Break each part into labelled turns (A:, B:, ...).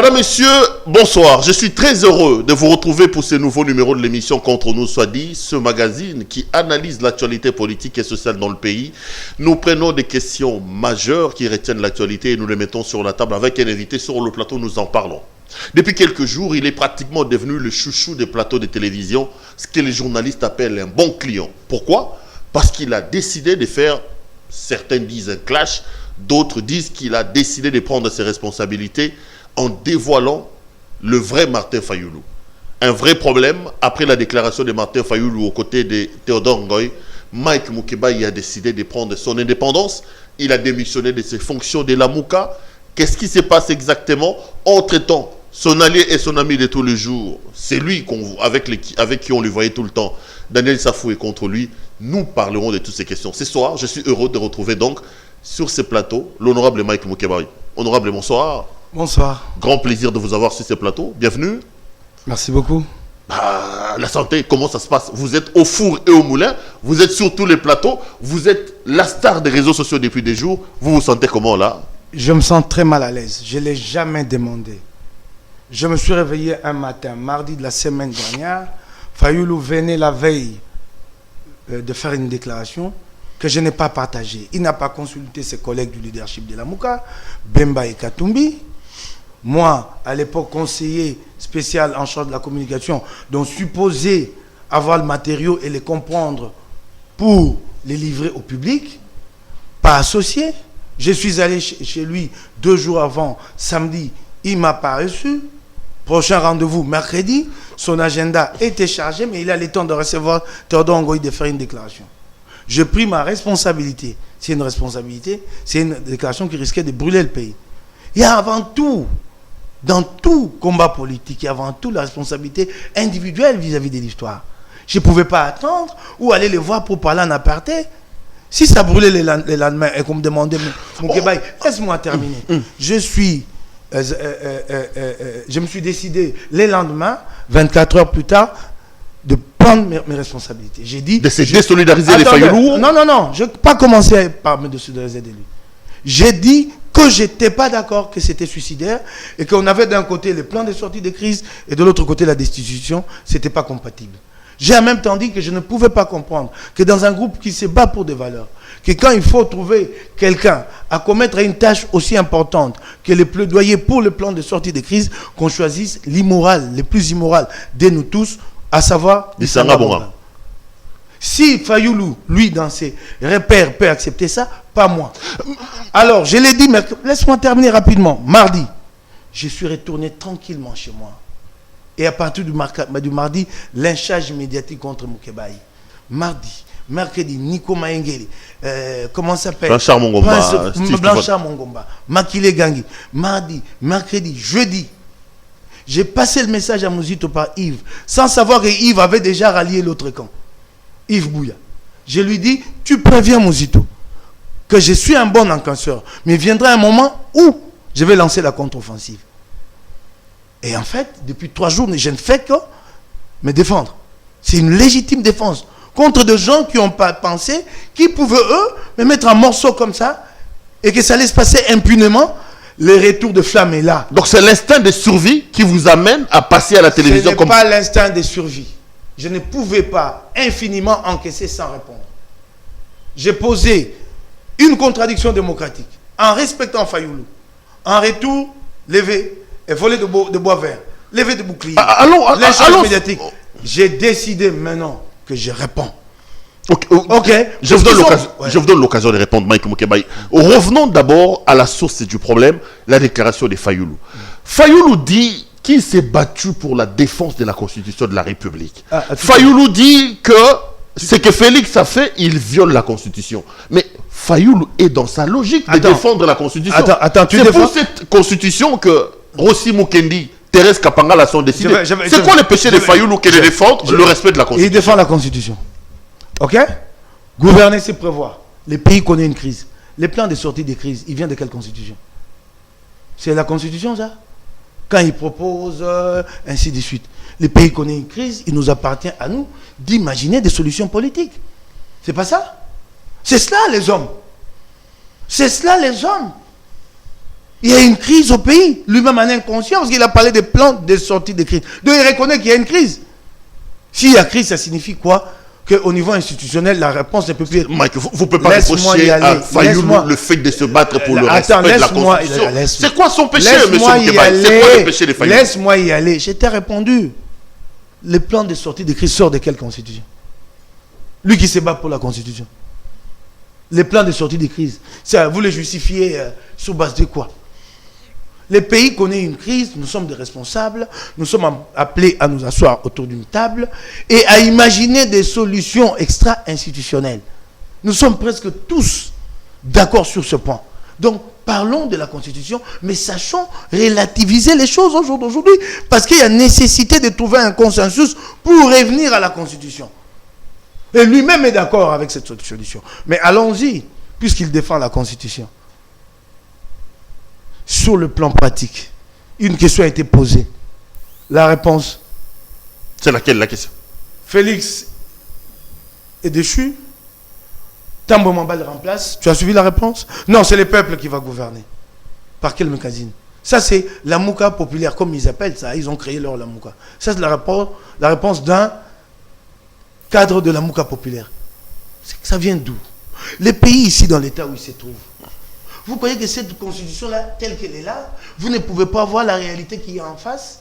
A: Madame, Messieurs, bonsoir. Je suis très heureux de vous retrouver pour ce nouveau numéro de l'émission Contre nous soit dit, ce magazine qui analyse l'actualité politique et sociale dans le pays. Nous prenons des questions majeures qui retiennent l'actualité et nous les mettons sur la table avec un invité sur le plateau, nous en parlons. Depuis quelques jours, il est pratiquement devenu le chouchou des plateaux de télévision, ce que les journalistes appellent un bon client. Pourquoi? Parce qu'il a décidé de faire, certains disent un clash, d'autres disent qu'il a décidé de prendre ses responsabilités en dévoilant le vrai Martin Fayulu. Un vrai problème, après la déclaration de Martin Fayulu aux côtés de Théodore Ngoy, Mike Mukebai a décidé de prendre son indépendance. Il a démissionné de ses fonctions de la Mouka. Qu'est-ce qui se passe exactement? Entre-temps, son allié et son ami de tous les jours, c'est lui avec qui on le voyait tout le temps, Daniel Safou est contre lui. Nous parlerons de toutes ces questions. Ce soir, je suis heureux de retrouver donc sur ce plateau l'honorable Mike Mukebai. Honorable, bonsoir.
B: Bonsoir.
A: Grand plaisir de vous avoir sur ce plateau. Bienvenue.
B: Merci beaucoup.
A: La santé, comment ça se passe? Vous êtes au four et au moulin, vous êtes sur tous les plateaux, vous êtes la star des réseaux sociaux depuis des jours. Vous vous sentez comment là?
B: Je me sens très mal à l'aise. Je ne l'ai jamais demandé. Je me suis réveillé un matin, mardi de la semaine dernière. Fayulu venait la veille de faire une déclaration que je n'ai pas partagée. Il n'a pas consulté ses collègues du leadership de la Mouka, Bemba et Katumbi. Moi, à l'époque, conseiller spécial en charge de la communication, donc supposé avoir le matériau et les comprendre pour les livrer au public, pas associé. Je suis allé chez lui 2 jours avant, samedi, il ne m'a pas reçu. Prochain rendez-vous, mercredi, son agenda était chargé, mais il a le temps de recevoir Théodore Ngoy de faire une déclaration. J'ai pris ma responsabilité. C'est une responsabilité, c'est une déclaration qui risquait de brûler le pays. Il y a avant tout, dans tout combat politique, il y a avant tout la responsabilité individuelle vis-à-vis de l'histoire. Je ne pouvais pas attendre ou aller les voir pour parler en aparté. Si ça brûlait les lendemains et qu'on me demandait, Mukebai, laisse-moi terminer. Je me suis décidé les lendemains, 24 heures plus tard, de prendre mes responsabilités. J'ai dit... De se désolidariser des Fayulu? Non, je n'ai pas commencé par me désolidariser de lui. J'ai dit que je n'étais pas d'accord que c'était suicidaire et qu'on avait d'un côté les plans de sortie de crise et de l'autre côté la destitution. Ce n'était pas compatible. J'ai en même temps dit que je ne pouvais pas comprendre que dans un groupe qui se bat pour des valeurs, que quand il faut trouver quelqu'un à commettre une tâche aussi importante que les plaidoyers pour le plan de sortie de crise, qu'on choisisse l'immoral, le plus immoral de nous tous, à savoir Bissanga Bonga. Si Fayulu, lui, dans ses repères, peut accepter ça, pas moi. Alors, je l'ai dit, mais laisse-moi terminer rapidement. Mardi, je suis retourné tranquillement chez moi. Et à partir du mardi, lynchage médiatique contre Mukebai. Mardi, mercredi, Nico Maengeli, comment ça s'appelle?
A: Blanchard Mongomba.
B: Blanchard Mongomba, Makile Gangi. Mardi, mercredi, jeudi. J'ai passé le message à Mouzito par Yves, sans savoir que Yves avait déjà rallié l'autre camp. Yves Bouya. Je lui dis, tu préviens Mouzito que je suis un bon encaisseur, mais viendra un moment où je vais lancer la contre-offensive. Et en fait, depuis 3 jours, je ne fais que me défendre. C'est une légitime défense contre des gens qui n'ont pas pensé qu'ils pouvaient, eux, me mettre en morceaux comme ça et que ça allait se passer impunément. Le retour de flamme est là.
A: Donc c'est l'instinct de survie qui vous amène à passer à la télévision.
B: Ce n'est pas l'instinct de survie. Je ne pouvais pas infiniment encaisser sans répondre. J'ai posé une contradiction démocratique en respectant Fayulu. En retour, levé et volé de bois vert, levé de bouclier, lynchage médiatique. J'ai décidé maintenant que je réponds.
A: Ok. Je vous donne l'occasion de répondre, Mike Mukebai. Revenons d'abord à la source du problème, la déclaration de Fayulu. Fayulu dit qu'il s'est battu pour la défense de la Constitution de la République. Fayulu dit que ce que Félix a fait, il viole la Constitution. Mais Fayulu est dans sa logique de défendre la Constitution. C'est pour cette Constitution que Rossi Mukendi, Thérèse Kapangala sont décidés. C'est quoi le péché de Fayulu que de défendre le respect de la Constitution?
B: Il défend la Constitution. Ok? Gouverner, c'est prévoir. Le pays connaît une crise. Les plans de sortie des crises, il vient de quelle constitution? C'est la constitution, ça? Quand il propose, ainsi de suite. Le pays connaît une crise, il nous appartient à nous d'imaginer des solutions politiques. C'est pas ça? C'est cela, les hommes. C'est cela, les hommes. Il y a une crise au pays. Lui-même en est inconscient parce qu'il a parlé des plans de sortie de crise. Donc il reconnaît qu'il y a une crise. S'il y a crise, ça signifie quoi? Qu'au niveau institutionnel, la réponse ne peut plus être...
A: Mike, vous ne pouvez pas reprocher à Fayoulou le fait de se battre pour le respect de la Constitution. C'est quoi son péché, M. Moukébaye? C'est quoi le péché de Fayoulou?
B: Laisse-moi y aller. Je t'ai répondu. Le plan de sortie de crise sort de quelle Constitution? Lui qui se bat pour la Constitution. Les plans de sortie de crise, vous les justifiez sur base de quoi? Le pays connaît une crise, nous sommes des responsables, nous sommes appelés à nous asseoir autour d'une table et à imaginer des solutions extra-institutionnelles. Nous sommes presque tous d'accord sur ce point. Donc, parlons de la Constitution, mais sachons relativiser les choses au jour d'aujourd'hui, parce qu'il y a nécessité de trouver un consensus pour revenir à la Constitution. Et lui-même est d'accord avec cette solution. Mais allons-y, puisqu'il défend la Constitution. Sur le plan pratique, une question a été posée. La réponse?
A: C'est laquelle la question?
B: Félix est déchu. Tambo Mamba le remplace. Tu as suivi la réponse? Non, c'est le peuple qui va gouverner. Par quel mécanisme? Ça, c'est la Mouka populaire, comme ils appellent ça. Ils ont créé leur la Mouka. Ça, c'est la réponse d'un cadre de la Mouka populaire. Ça vient d'où? Les pays ici, dans l'état où ils se trouvent, vous croyez que cette constitution-là, telle qu'elle est là, vous ne pouvez pas voir la réalité qui est en face?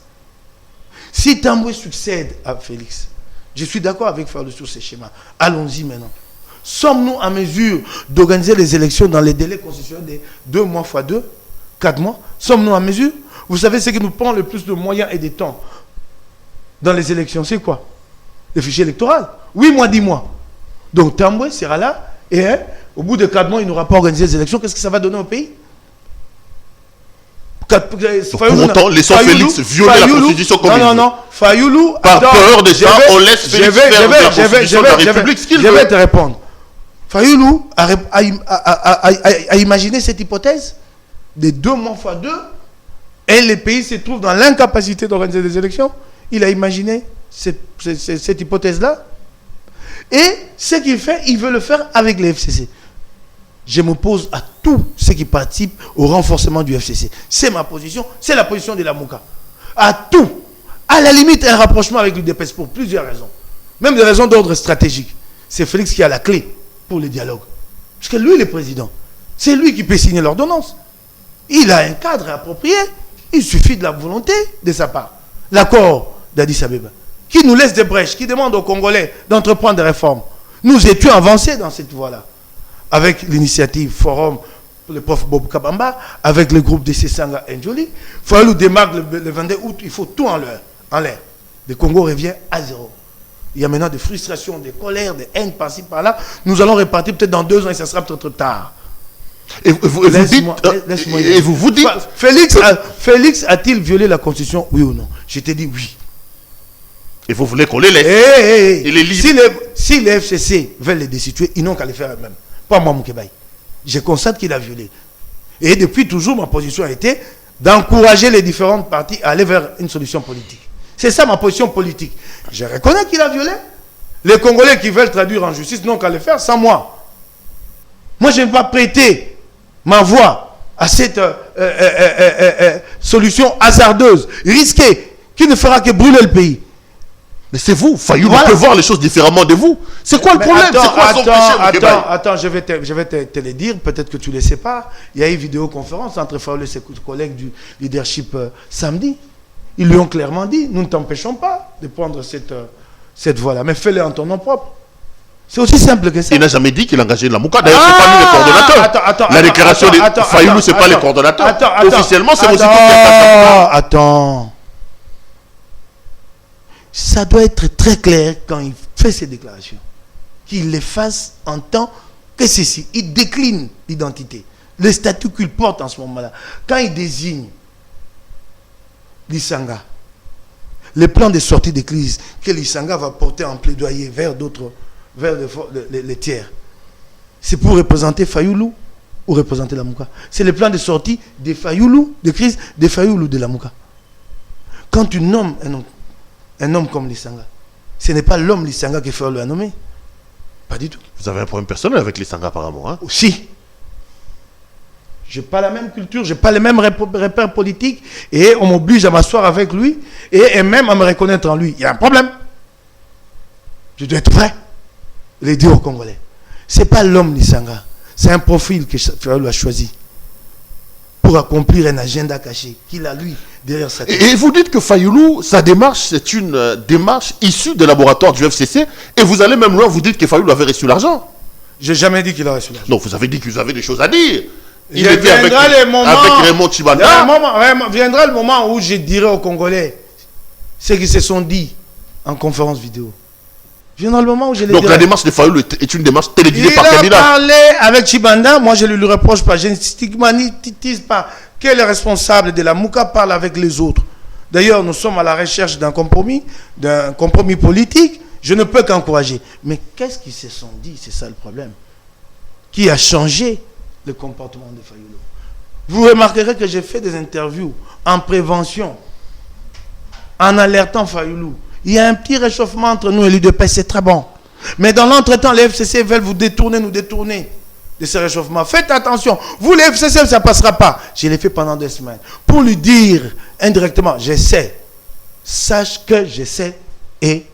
B: Si Tamboué succède à Félix, je suis d'accord avec Fallou sur ces schémas. Allons-y maintenant. Sommes-nous en mesure d'organiser les élections dans les délais constitutionnels de 2 mois x 2, 4 mois? Sommes-nous en mesure? Vous savez ce qui nous prend le plus de moyens et de temps dans les élections, c'est quoi? Le fichier électoral. 8 mois, 10 mois. Donc Tamboué sera là et au bout de 4 mois, il n'aura pas organisé les élections. Qu'est-ce que ça va donner au pays?
A: Pour autant, laissons Félix violer la Constitution comme il veut.
B: Non. Fayoulou,
A: par peur déjà, on laisse Félix faire de la Constitution de la République ce qu'il veut.
B: Je vais te répondre. Fayoulou a imaginé cette hypothèse de 2 mois x 2 et le pays se trouve dans l'incapacité d'organiser des élections. Il a imaginé cette hypothèse-là. Et ce qu'il fait, il veut le faire avec les FCC. Je m'oppose à tous ceux qui participent au renforcement du FCC. C'est ma position, c'est la position de la Mouka. À tout. À la limite, un rapprochement avec l'UDPS pour plusieurs raisons. Même des raisons d'ordre stratégique. C'est Félix qui a la clé pour le dialogue. Parce que lui, le président, c'est lui qui peut signer l'ordonnance. Il a un cadre approprié. Il suffit de la volonté de sa part. L'accord d'Addis Abeba, qui nous laisse des brèches, qui demande aux Congolais d'entreprendre des réformes. Nous étions avancés dans cette voie-là. Avec l'initiative Forum pour le prof Bob Kabamba, avec le groupe de Sanga Njoli. Fallou démarre le 22 août, il faut tout en l'air. Le Congo revient à zéro. Il y a maintenant des frustrations, des colères, des haines par-ci, par-là. Nous allons repartir peut-être dans 2 ans et ça sera peut-être trop tard.
A: Et vous vous dites...
B: Félix a-t-il violé la Constitution, oui ou non? Je t'ai dit oui.
A: Et vous voulez qu'on les laisse?
B: Il est libre. Si les FCC veulent les destituer, ils n'ont qu'à les faire eux-mêmes. Pas moi, Moukébaye. Je constate qu'il a violé. Et depuis toujours, ma position a été d'encourager les différentes parties à aller vers une solution politique. C'est ça ma position politique. Je reconnais qu'il a violé. Les Congolais qui veulent traduire en justice n'ont qu'à le faire sans moi. Moi, je ne vais pas prêter ma voix à cette solution hasardeuse, risquée, qui ne fera que brûler le pays.
A: Mais c'est vous, Fayoulou peut voir les choses différemment de vous. C'est quoi le problème? C'est quoi son péché?
B: Attends, je vais te le dire, peut-être que tu ne le sais pas. Il y a eu une vidéoconférence entre Fayoulou et ses collègues du leadership samedi. Ils lui ont clairement dit, nous ne t'empêchons pas de prendre cette voie-là, mais fais-le en ton nom propre. C'est aussi simple que ça.
A: Il n'a jamais dit qu'il a engagé la Mouka. D'ailleurs, c'est pas lui le coordonnateur. La déclaration de Fayoulou, c'est pas le coordonnateur. Officiellement, c'est aussi qui a...
B: Attends. Ça doit être très clair quand il fait ces déclarations. Qu'il les fasse en tant que ceci. Il décline l'identité. Le statut qu'il porte en ce moment-là. Quand il désigne l'Isanga, le plan de sortie de crise que l'Isanga va porter en plaidoyer vers d'autres, vers les tiers, c'est pour représenter Fayoulou ou représenter la Mouka. C'est le plan de sortie de Fayoulou, de crise de Fayoulou de la Mouka. Quand tu nommes un homme comme Lissanga, ce n'est pas l'homme Lissanga qu'il faut le nommer. Pas du tout.
A: Vous avez un problème personnel avec Lissanga apparemment, hein?
B: Aussi. Je n'ai pas la même culture, je n'ai pas les mêmes repères politiques, et on m'oblige à m'asseoir avec lui, et même à me reconnaître en lui. Il y a un problème. Je dois être prêt. Les dire aux Congolais. Ce n'est pas l'homme Nisanga. C'est un profil que Fayulu a choisi pour accomplir un agenda caché qu'il a, lui, derrière sa tête.
A: Et vous dites que Fayulu, sa démarche, c'est une démarche issue des laboratoires du FCC, et vous allez même loin, vous dites que Fayulu avait reçu l'argent.
B: Je n'ai jamais dit qu'il a reçu l'argent.
A: Non, vous avez dit que vous avez des choses à dire.
B: Il était avec
A: Raymond Tchibanda.
B: Viendra le moment où je dirai aux Congolais ce qu'ils se sont dit en conférence vidéo. Viendra le moment où je les dirai.
A: Donc la démarche de Fayulu est une démarche téléguidée par Kabila.
B: Il a parlé avec Tchibanda. Moi, je ne lui reproche pas. Je ne stigmatise pas. Quel est responsable de la Mouka parle avec les autres. D'ailleurs, nous sommes à la recherche d'un compromis politique. Je ne peux qu'encourager. Mais qu'est-ce qu'ils se sont dit? C'est ça le problème. Qui a changé le comportement de Fayulu? Vous remarquerez que j'ai fait des interviews en prévention, en alertant Fayulu. Il y a un petit réchauffement entre nous et l'UDPS, c'est très bon. Mais dans l'entretemps, les FCC veulent nous détourner de ce réchauffement. Faites attention. Vous, les FCC, ça ne passera pas. Je l'ai fait pendant 2 semaines. Pour lui dire indirectement, je sais. Sache que je sais et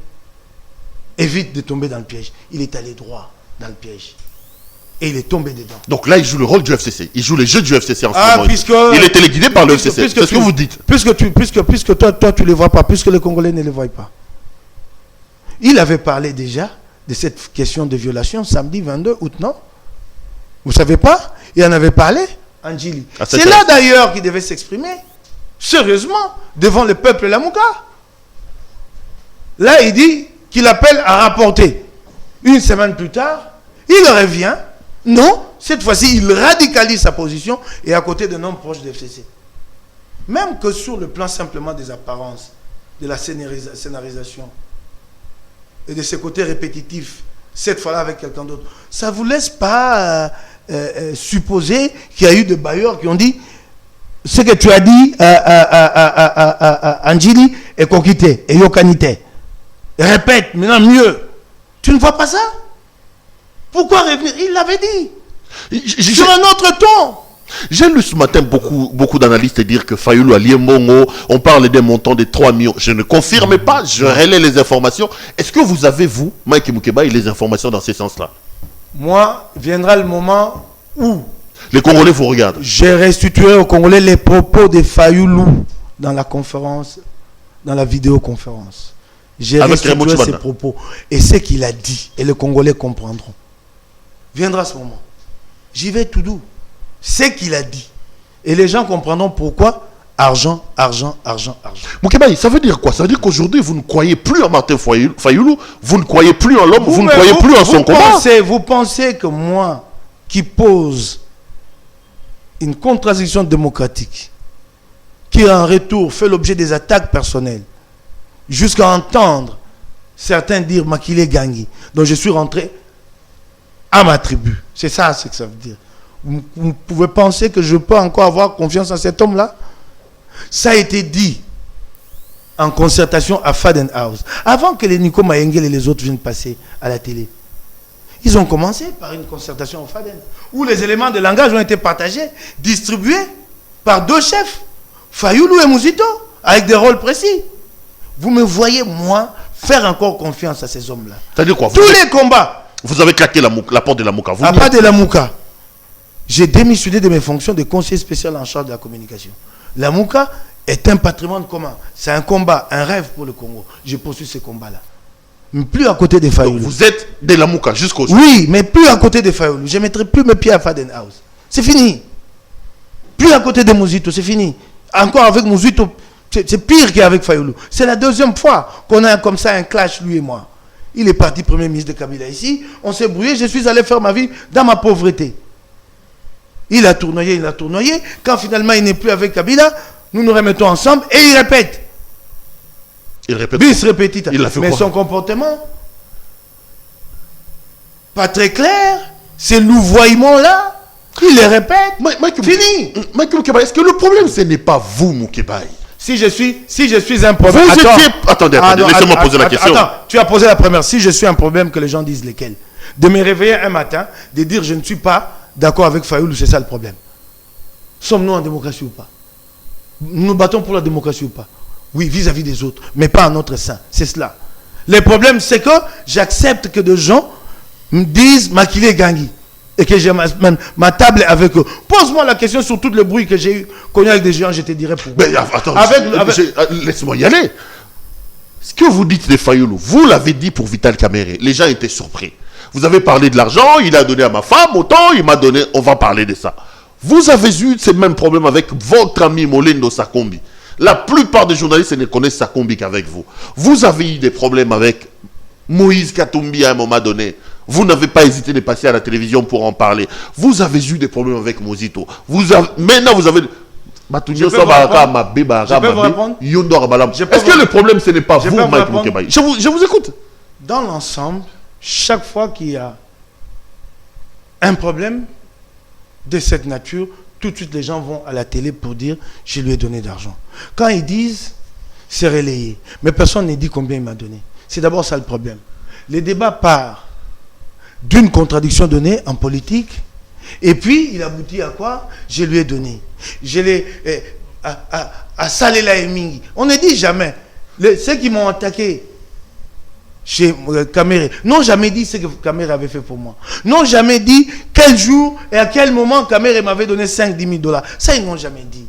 B: évite de tomber dans le piège. Il est allé droit dans le piège. Et il est tombé dedans.
A: Donc là, il joue le rôle du FCC. Il joue les jeux du FCC en ce moment.
B: Il
A: est téléguidé par le FCC. C'est ce que vous dites.
B: Puisque toi, tu ne les vois pas, puisque les Congolais ne les voient pas. Il avait parlé déjà de cette question de violation samedi 22 août, non? Vous ne savez pas? Il en avait parlé, Andjili. C'est là d'ailleurs qu'il devait s'exprimer, sérieusement, devant le peuple Lamouka. Là, il dit qu'il appelle à rapporter. 1 semaine plus tard, il revient. Non, cette fois-ci, il radicalise sa position et à côté de noms proches de FCC. Même que sur le plan simplement des apparences, de la scénarisation et de ses côtés répétitifs, cette fois-là avec quelqu'un d'autre, ça ne vous laisse pas supposer qu'il y a eu des bailleurs qui ont dit ce que tu as dit à Andjili et Kokité et Yokanité. Répète, maintenant mieux. Tu ne vois pas ça? Pourquoi revenir? Il l'avait dit. Sur un autre ton.
A: J'ai lu ce matin beaucoup d'analystes dire que Fayulu a lié Mongo, on parle des montants de 3 millions. Je ne confirme pas, je relais les informations. Est-ce que vous avez, vous, Mike Moukeba, les informations dans ce sens-là?
B: Moi, viendra le moment où
A: les Congolais vous regardent.
B: J'ai restitué aux Congolais les propos de Fayulu dans la conférence, dans la vidéoconférence. J'ai restitué ses propos et ce qu'il a dit, et les Congolais comprendront. Viendra ce moment. J'y vais tout doux. Ce qu'il a dit. Et les gens comprendront pourquoi argent, argent, argent, argent.
A: Moukeba, ça veut dire quoi? Ça veut dire qu'aujourd'hui, vous ne croyez plus en Martin Fayulu, vous ne croyez plus en l'homme, vous ne croyez plus en son combat.
B: Vous pensez que moi, qui pose une contradiction démocratique, qui en retour fait l'objet des attaques personnelles, jusqu'à entendre certains dire Makile Gangui, dont je suis rentré à ma tribu. C'est ça ce que ça veut dire. Vous pouvez penser que je peux encore avoir confiance en cet homme-là? Ça a été dit en concertation à Faden House. Avant que les Nico Mayengel et les autres viennent passer à la télé. Ils ont commencé par une concertation au Faden, où les éléments de langage ont été partagés, distribués par 2 chefs, Fayulu et Mouzito, avec des rôles précis. Vous me voyez, moi, faire encore confiance à ces hommes-là.
A: C'est-à-dire quoi?
B: Tous les combats.
A: Vous avez claqué la porte de la Mouka.
B: À part de la Mouka. J'ai démissionné de mes fonctions de conseiller spécial en charge de la communication. La Mouka est un patrimoine commun. C'est un combat, un rêve pour le Congo. Je poursuis ce combat-là. Mais plus à côté de Fayulu.
A: Vous êtes de la Mouka jusqu'au jour.
B: Oui, mais plus à côté de Fayulu. Je ne mettrai plus mes pieds à Faden House. C'est fini. Plus à côté de Mouzito, c'est fini. Encore avec Mouzito, c'est pire qu'avec Fayulu. C'est la 2e fois qu'on a comme ça un clash, lui et moi. Il est parti Premier ministre de Kabila ici. On s'est brouillé. Je suis allé faire ma vie dans ma pauvreté. Il a tournoyé. Quand finalement il n'est plus avec Kabila, nous nous remettons ensemble et il répète.
A: Il répète.
B: Bis répétita. Mais
A: quoi?
B: Son comportement, pas très clair. Ces louvoiements-là, il les répète. Fini.
A: Est-ce que le problème, ce n'est pas vous, Moukeba?
B: Si je suis un problème...
A: Attendez, laissez-moi poser la question.
B: Attends, tu as posé la première. Si je suis un problème, que les gens disent lesquels. De me réveiller un matin, de dire je ne suis pas d'accord avec Fayulu, c'est ça le problème. Sommes-nous en démocratie ou pas? Nous nous battons pour la démocratie ou pas? Oui, vis-à-vis des autres, mais pas en notre sein. C'est cela. Le problème, c'est que j'accepte que des gens me disent Makile Gangui et que j'ai ma table avec eux. Pose-moi la question sur tout le bruit que j'ai connu avec des gens, je te dirai pourquoi.
A: Mais attends, laisse-moi y aller. Ce que vous dites de Fayoulou, vous l'avez dit pour Vital Kamerhe. Les gens étaient surpris. Vous avez parlé de l'argent, il a donné à ma femme, autant il m'a donné, on va parler de ça. Vous avez eu ces mêmes problèmes avec votre ami Molindo Sakombi. La plupart des journalistes ne connaissent Sakombi qu'avec vous. Vous avez eu des problèmes avec Moïse Katumbi à un moment donné. Vous n'avez pas hésité de passer à la télévision pour en parler. Vous avez eu des problèmes avec Mozito. Maintenant, vous avez...
B: Je peux vous répondre.
A: Est-ce que le problème, ce n'est pas vous, Mike Moukebaye? Je vous écoute.
B: Dans l'ensemble, chaque fois qu'il y a un problème de cette nature, tout de suite les gens vont à la télé pour dire « je lui ai donné d'argent ». Quand ils disent, c'est relayé. Mais personne ne dit combien il m'a donné. C'est d'abord ça le problème. Les débats partent d'une contradiction donnée en politique, et puis il aboutit à quoi? Je lui ai donné. Je l'ai à Salela et Mingi. On ne dit jamais. Ceux qui m'ont attaqué chez Kamerhe n'ont jamais dit ce que Kamerhe avait fait pour moi. N'ont jamais dit quel jour et à quel moment Kamerhe m'avait donné 5-10 000 $. Ça, ils n'ont jamais dit.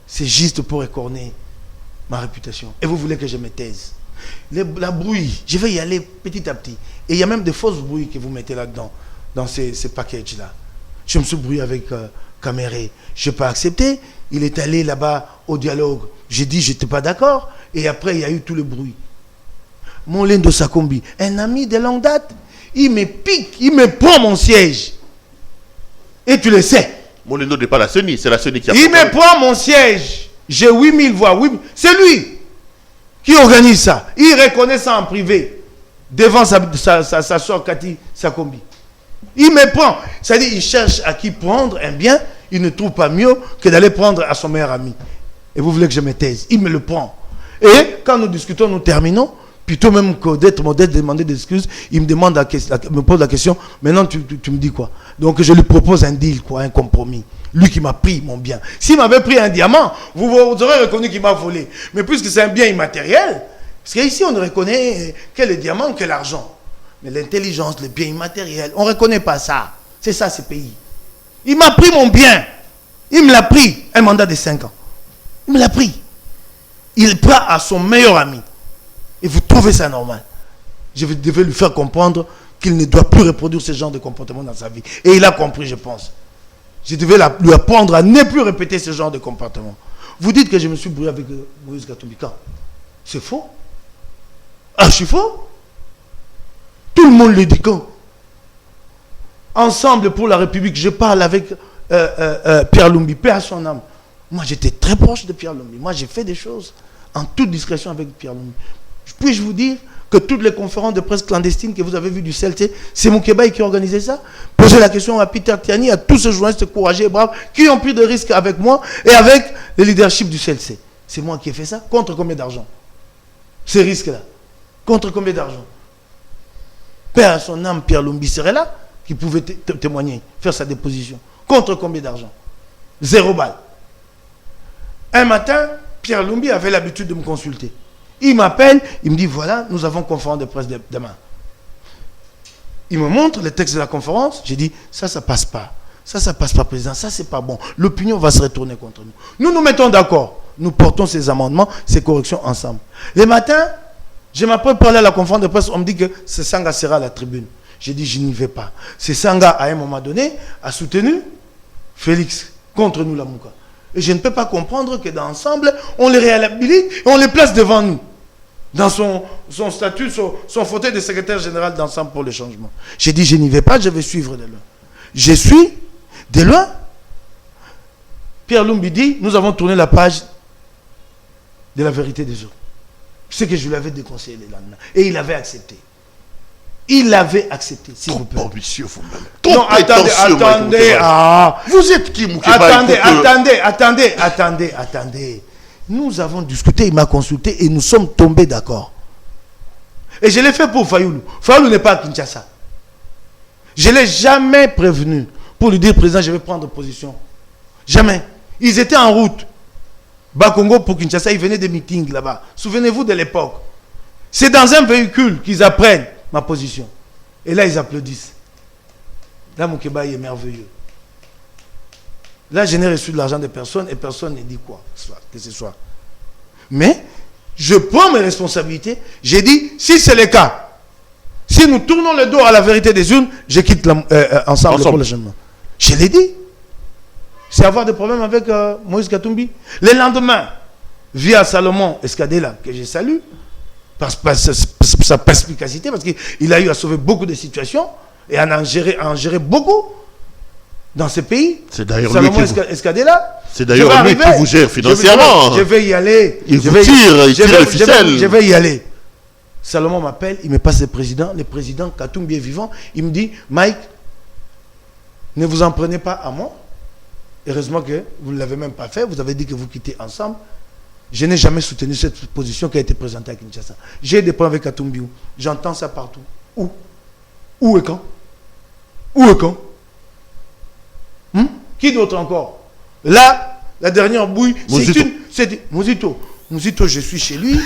B: C'est juste pour écorner ma réputation. Et vous voulez que je me taise. La brouille, je vais y aller petit à petit. Et il y a même des fausses brouilles que vous mettez là-dedans, dans ces packages-là. Je me suis brouillé avec Kamerhe. Je n'ai pas accepté. Il est allé là-bas au dialogue. J'ai dit, je n'étais pas d'accord. Et après, il y a eu tout le bruit. Molindo Sakombi, un ami de longue date, il me pique, il me prend mon siège. Et tu le sais.
A: Molindo n'est pas la CENI, c'est la CENI qui a...
B: Il me prend mon siège. J'ai 8000 voix. C'est lui qui organise ça. Il reconnaît ça en privé. Devant sa soeur Cathy Sakombi. Il me prend. C'est-à-dire, il cherche à qui prendre un bien. Il ne trouve pas mieux que d'aller prendre à son meilleur ami. Et vous voulez que je me taise? Il me le prend. Et quand nous discutons, nous terminons. Plutôt même que d'être modeste, demander des excuses, il me me pose la question, maintenant tu me dis quoi? Donc je lui propose un deal, quoi, un compromis. Lui qui m'a pris mon bien. S'il m'avait pris un diamant, vous aurez reconnu qu'il m'a volé. Mais puisque c'est un bien immatériel, parce qu'ici on ne reconnaît que le diamant, que l'argent. Mais l'intelligence, le bien immatériel, on ne reconnaît pas ça. C'est ça ce pays. Il m'a pris mon bien. Il me l'a pris, un mandat de 5 ans. Il me l'a pris. Il prend à son meilleur ami. Et vous trouvez ça normal? Je devais lui faire comprendre qu'il ne doit plus reproduire ce genre de comportement dans sa vie. Et il a compris, je pense. Je devais lui apprendre à ne plus répéter ce genre de comportement. Vous dites que je me suis brouillé avec Moïse Katumbi. C'est faux. Ah, je suis faux. Tout le monde le dit quand. Ensemble pour la République, je parle avec Pierre Lumbi, paix à son âme. Moi, j'étais très proche de Pierre Lumbi. Moi, j'ai fait des choses en toute discrétion avec Pierre Lumbi. Puis-je vous dire que toutes les conférences de presse clandestines que vous avez vues du CLC, c'est Moukebaye qui a organisé ça? Posez la question à Peter Tiani, à tous ces journalistes courageux et braves qui ont pris des risques avec moi et avec le leadership du CLC. C'est moi qui ai fait ça. Contre combien d'argent? Ces risques-là. Contre combien d'argent? Père à son âme, Pierre Lumbi serait là, qui pouvait témoigner, faire sa déposition. Contre combien d'argent? 0 balle. Un matin, Pierre Lumbi avait l'habitude de me consulter. Il m'appelle, il me dit, voilà, nous avons conférence de presse demain. Il me montre le texte de la conférence. J'ai dit, ça passe pas. Ça passe pas, président. Ça, c'est pas bon. L'opinion va se retourner contre nous. Nous nous mettons d'accord. Nous portons ces amendements, ces corrections ensemble. Les matins, je m'apprête pour aller à la conférence de presse. On me dit que ce Sanga sera à la tribune. J'ai dit, je n'y vais pas. Ce Sanga, à un moment donné, a soutenu Félix contre nous, la Mouka. Et je ne peux pas comprendre que d'ensemble, on les réhabilite et on les place devant nous. Dans son statut, son fauteuil de secrétaire général d'ensemble pour le changement. J'ai dit, je n'y vais pas, je vais suivre de loin. Je suis de loin. Pierre Lumbi dit, nous avons tourné la page de la vérité des autres. Ce que je lui avais déconseillé le lendemain. Et il avait accepté. Il avait accepté, s'il vous plaît.
A: Ambitieux, vous-même.
B: Non, attendez.
A: Vous êtes qui, Moukebaye?
B: Attendez. Nous avons discuté, il m'a consulté et nous sommes tombés d'accord. Et je l'ai fait pour Fayoulou. Fayoulou n'est pas à Kinshasa. Je ne l'ai jamais prévenu pour lui dire, président, je vais prendre position Jamais. Ils étaient en route. Bas-Congo pour Kinshasa, ils venaient des meetings là-bas. Souvenez-vous de l'époque. C'est dans un véhicule qu'ils apprennent ma position. Et là, ils applaudissent. Là, mon Kéba est merveilleux. Là, je n'ai reçu de l'argent de personne et personne ne dit quoi que ce soit. Mais, je prends mes responsabilités. J'ai dit, si c'est le cas, si nous tournons le dos à la vérité des urnes, je quitte ensemble pour le chemin. Je l'ai dit. C'est avoir des problèmes avec Moïse Katumbi. Le lendemain, via Salomon Escadela, que je salue, par sa perspicacité, parce qu'il a eu à sauver beaucoup de situations et à en gérer beaucoup dans ce pays.
A: C'est d'ailleurs
B: Salomon
A: lui qui
B: Escadela.
A: C'est d'ailleurs lui qui vous gère financièrement.
B: Je vais y aller.
A: Il tire les ficelles.
B: Je vais y aller. Salomon m'appelle, il me passe le président Katumbi est vivant. Il me dit, Mike, ne vous en prenez pas à moi. Heureusement que vous ne l'avez même pas fait. Vous avez dit que vous quittez ensemble. Je n'ai jamais soutenu cette position qui a été présentée à Kinshasa. J'ai des points avec Katumbi. J'entends ça partout. Où? Où et quand? Où et quand? Qui d'autre encore? Là, la dernière bouille, c'est Mouzito. Mouzito, je suis chez lui.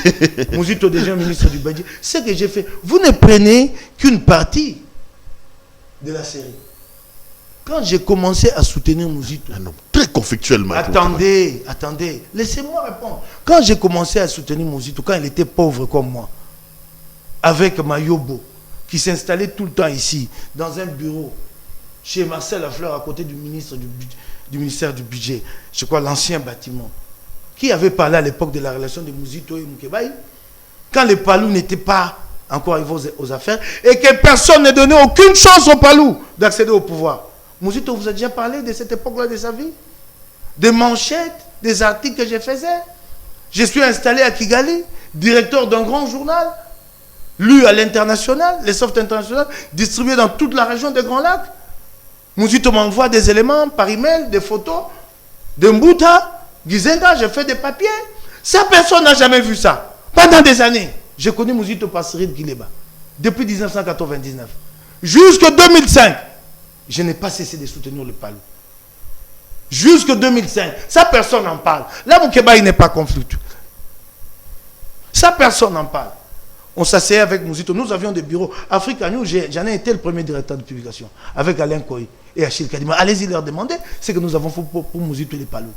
B: Mouzito, déjà ministre du budget. Ce que j'ai fait, vous ne prenez qu'une partie de la série. Quand j'ai commencé à soutenir Mouzito...
A: Un homme très conflictuellement.
B: Attendez. Laissez-moi répondre. Quand j'ai commencé à soutenir Mouzito, quand il était pauvre comme moi, avec Mayobo, qui s'installait tout le temps ici, dans un bureau, chez Marcel Lafleur, à côté du ministère du budget, je crois l'ancien bâtiment, qui avait parlé à l'époque de la relation de Mouzito et Moukebaï, quand les Palous n'étaient pas encore arrivés aux affaires, et que personne ne donnait aucune chance aux Palous d'accéder au pouvoir. Mouzito vous a déjà parlé de cette époque-là de sa vie? Des manchettes, des articles que je faisais. Je suis installé à Kigali, directeur d'un grand journal, lu à l'international, les softs internationaux, distribués dans toute la région des Grands Lacs. Mouzito m'envoie des éléments par email, des photos, de Mbuta, Gizenga, je fais des papiers. Ça, personne n'a jamais vu ça. Pendant des années, j'ai connu Mouzito par Cyril Guileba, depuis 1999. Jusqu'en 2005, je n'ai pas cessé de soutenir le Palou. Jusqu'en 2005. Ça, personne n'en parle. Là, Moukeba, il n'est pas conflictuel. Ça, personne n'en parle. On s'asseyait avec Mouzito. Nous avions des bureaux. Afrique News, j'en ai été le premier directeur de publication. Avec Alain Koy et Achille Kadima. Allez-y leur demander ce que nous avons fait pour Mouzito et les Palou.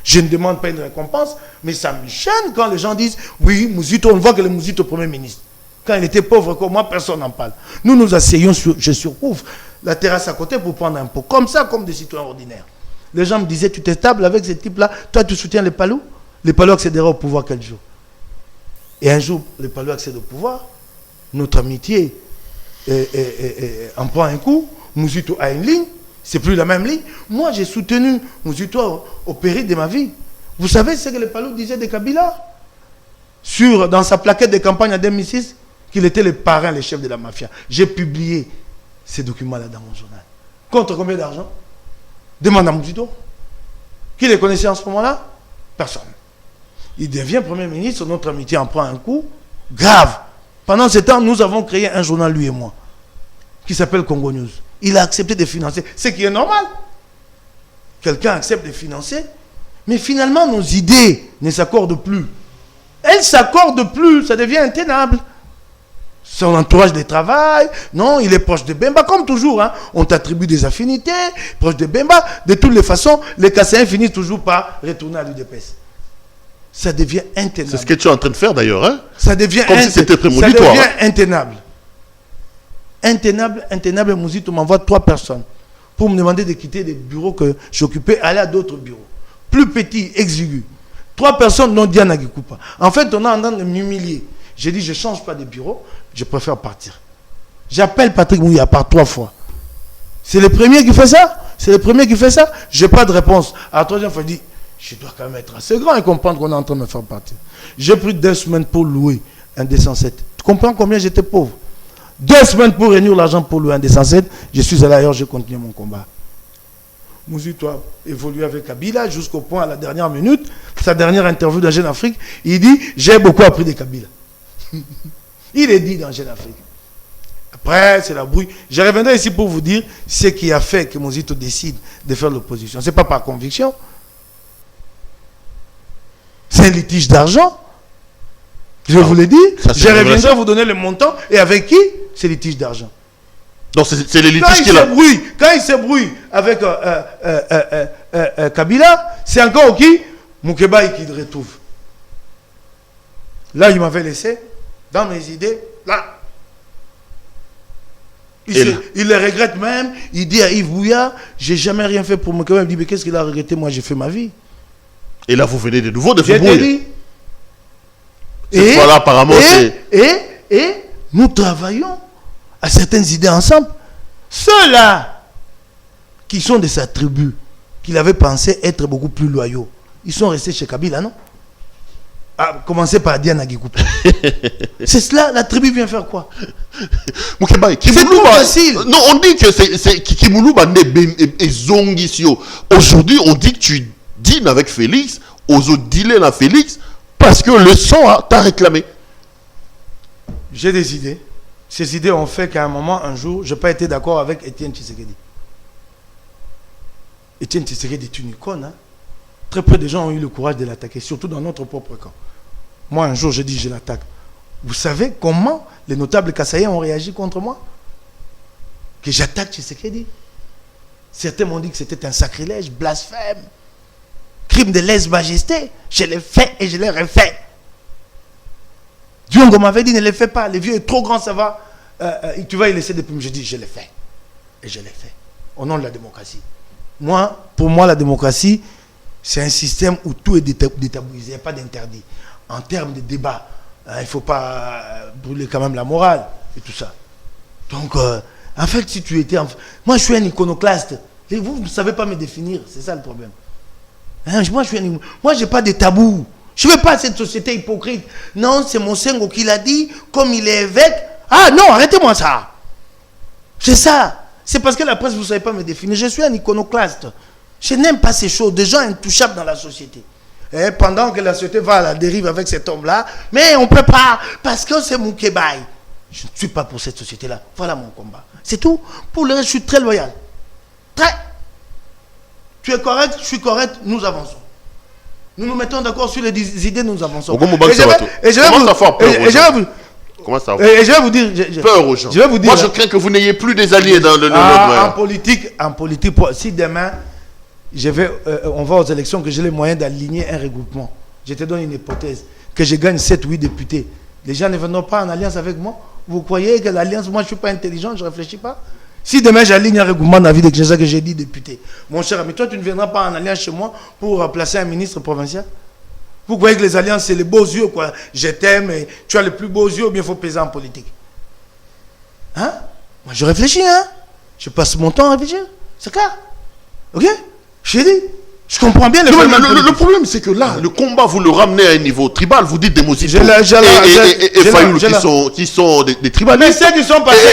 B: Je ne demande pas une récompense, mais ça me gêne quand les gens disent, oui, Mouzito, on voit que le Mouzito Premier ministre. Quand il était pauvre comme moi, personne n'en parle. Nous nous asseyons, je surcouvre la terrasse à côté pour prendre un pot. Comme ça, comme des citoyens ordinaires. Les gens me disaient, tu t'es stable avec ce type-là, toi tu soutiens les Palous? Les Palous accéderont au pouvoir quel jour? Et un jour, les Palous accèdent au pouvoir, notre amitié en prend un coup, Mouzito a une ligne, c'est plus la même ligne. Moi, j'ai soutenu Mouzito au péril de ma vie. Vous savez ce que les Palous disaient de Kabila? Dans sa plaquette de campagne en 2006, qu'il était le parrain, le chef de la mafia. J'ai publié ces documents-là dans mon journal. Contre combien d'argent? Demande à Mouzito. Qui les connaissait en ce moment-là? Personne. Il devient Premier ministre, notre amitié en prend un coup grave. Pendant ce temps, nous avons créé un journal, lui et moi, qui s'appelle Congo News. Il a accepté de financer, ce qui est normal. Quelqu'un accepte de financer, mais finalement, nos idées ne s'accordent plus. Elles ne s'accordent plus, ça devient intenable. Son entourage de travail, non, il est proche de Bemba, comme toujours, hein. On t'attribue des affinités, proche de Bemba. De toutes les façons, les Kassaïens finissent toujours par retourner à l'UDPS. Ça devient intenable.
A: C'est ce que tu es en train de faire d'ailleurs, hein?
B: Ça devient
A: comme si c'était prémonitoire.
B: Ça devient intenable. Intenable, Mouzito m'envoie 3 personnes pour me demander de quitter les bureaux que j'occupais, aller à d'autres bureaux. Plus petits, exigus. 3 personnes n'ont dit à Nagikupa. En fait, on est en train de m'humilier. J'ai dit, je ne change pas de bureau, je préfère partir. J'appelle Patrick Mouya par 3 fois. C'est le premier qui fait ça? C'est le premier qui fait ça? Je n'ai pas de réponse. À la 3e fois, je dis, je dois quand même être assez grand et comprendre qu'on est en train de me faire partir. J'ai pris 2 semaines pour louer un D107. Tu comprends combien j'étais pauvre? 2 semaines pour réunir l'argent pour louer un D107. Je suis allé ailleurs, j'ai continué mon combat. Mouzito a évolué avec Kabila jusqu'au point, à la dernière minute, sa dernière interview dans Jeune Afrique, il dit, j'ai beaucoup appris de Kabila. Il est dit dans Jeune Afrique. Après, c'est la brouille. Je reviendrai ici pour vous dire ce qui a fait que Mozito décide de faire l'opposition. Ce n'est pas par conviction. C'est un litige d'argent. Je vous l'ai dit. Je reviendrai vous donner le montant. Et avec qui? C'est litige d'argent.
A: Donc c'est les litiges qu'il a.
B: Quand il se brouille avec Kabila, c'est encore qui? Moukebaï qui le retrouve. Là, il m'avait laissé dans mes idées. Là. Il le regrette même. Il dit à Yves Bouya, j'ai jamais rien fait pour Moukebaï. Il dit, mais qu'est-ce qu'il a regretté? Moi, j'ai fait ma vie. Et
A: là, vous venez de nouveau de vous brouiller.
B: Et voilà, apparemment, et nous travaillons à certaines idées ensemble. Ceux-là qui sont de sa tribu, qu'il avait pensé être beaucoup plus loyaux, ils sont restés chez Kabila, non? À commencer par Diana Gikoupa. C'est cela, la tribu vient faire quoi?
A: Moukebaï,
B: c'est tout facile.
A: Non, on dit que c'est Kimoulouba et Zongisio. Aujourd'hui, on dit que tu dînes avec Félix, aux autres dealers à Félix, parce que le sang t'a réclamé.
B: J'ai des idées. Ces idées ont fait qu'à un moment, un jour, je n'ai pas été d'accord avec Étienne Tshisekedi. Étienne Tshisekedi est une icône. Hein? Très peu de gens ont eu le courage de l'attaquer, surtout dans notre propre camp. Moi, un jour, je dis, je l'attaque. Vous savez comment les notables Kassaïens ont réagi contre moi? Que j'attaque Tshisekedi. Certains m'ont dit que c'était un sacrilège, blasphème, crime de lèse-majesté. Je l'ai fait et je l'ai refait. Diongo m'avait dit, ne le fais pas. Le vieux est trop grand, ça va. Tu vas y laisser des plumes. Je dis, je l'ai fait. Et je l'ai fait. Au nom de la démocratie. Pour moi, la démocratie, c'est un système où tout est détabouisé. Il n'y a pas d'interdit. En termes de débat, il ne faut pas brûler quand même la morale et tout ça. Donc, en fait, si tu étais... Moi, je suis un iconoclaste. Et vous ne savez pas me définir. C'est ça le problème. Hein, moi, je n'ai pas de tabou. Je ne veux pas cette société hypocrite. Non, c'est mon Sengo qui l'a dit, comme il est évêque. Ah non, arrêtez-moi ça. C'est ça. C'est parce que la presse, vous ne savez pas me définir. Je suis un iconoclaste. Je n'aime pas ces choses. Des gens intouchables dans la société. Et pendant que la société va à la dérive avec cet homme-là, mais on ne peut pas, parce que c'est Moukebaï. Je ne suis pas pour cette société-là. Voilà mon combat. C'est tout. Pour le reste, je suis très loyal. Très. Tu es correct, je suis correct, nous avançons. Nous nous mettons d'accord sur les idées, nous avançons. Et je vais vous dire...
A: Peur aux gens. Moi, je crains que vous n'ayez plus des alliés dans le
B: en politique, si demain, on va aux élections, que j'ai les moyens d'aligner un regroupement, je te donne une hypothèse, que je gagne 7 ou 8 députés, les gens ne viendront pas en alliance avec moi? Vous croyez que l'alliance, moi, je ne suis pas intelligent, je ne réfléchis pas? Si demain j'aligne un regroupement d'avis de ça que j'ai dit député, mon cher ami, toi tu ne viendras pas en alliance chez moi pour remplacer un ministre provincial? Vous croyez que les alliances c'est les beaux yeux quoi? Je t'aime et tu as les plus beaux yeux ou bien il faut peser en politique? Hein? Moi je réfléchis, hein? Je passe mon temps à réfléchir. C'est clair? Ok? Je dit. Je comprends bien
A: le problème, c'est que là, le combat, vous le ramenez à un niveau tribal. Vous dites des Mozito et Fayoulou qui sont des tribalistes.
B: Mais ceux qui sont passés...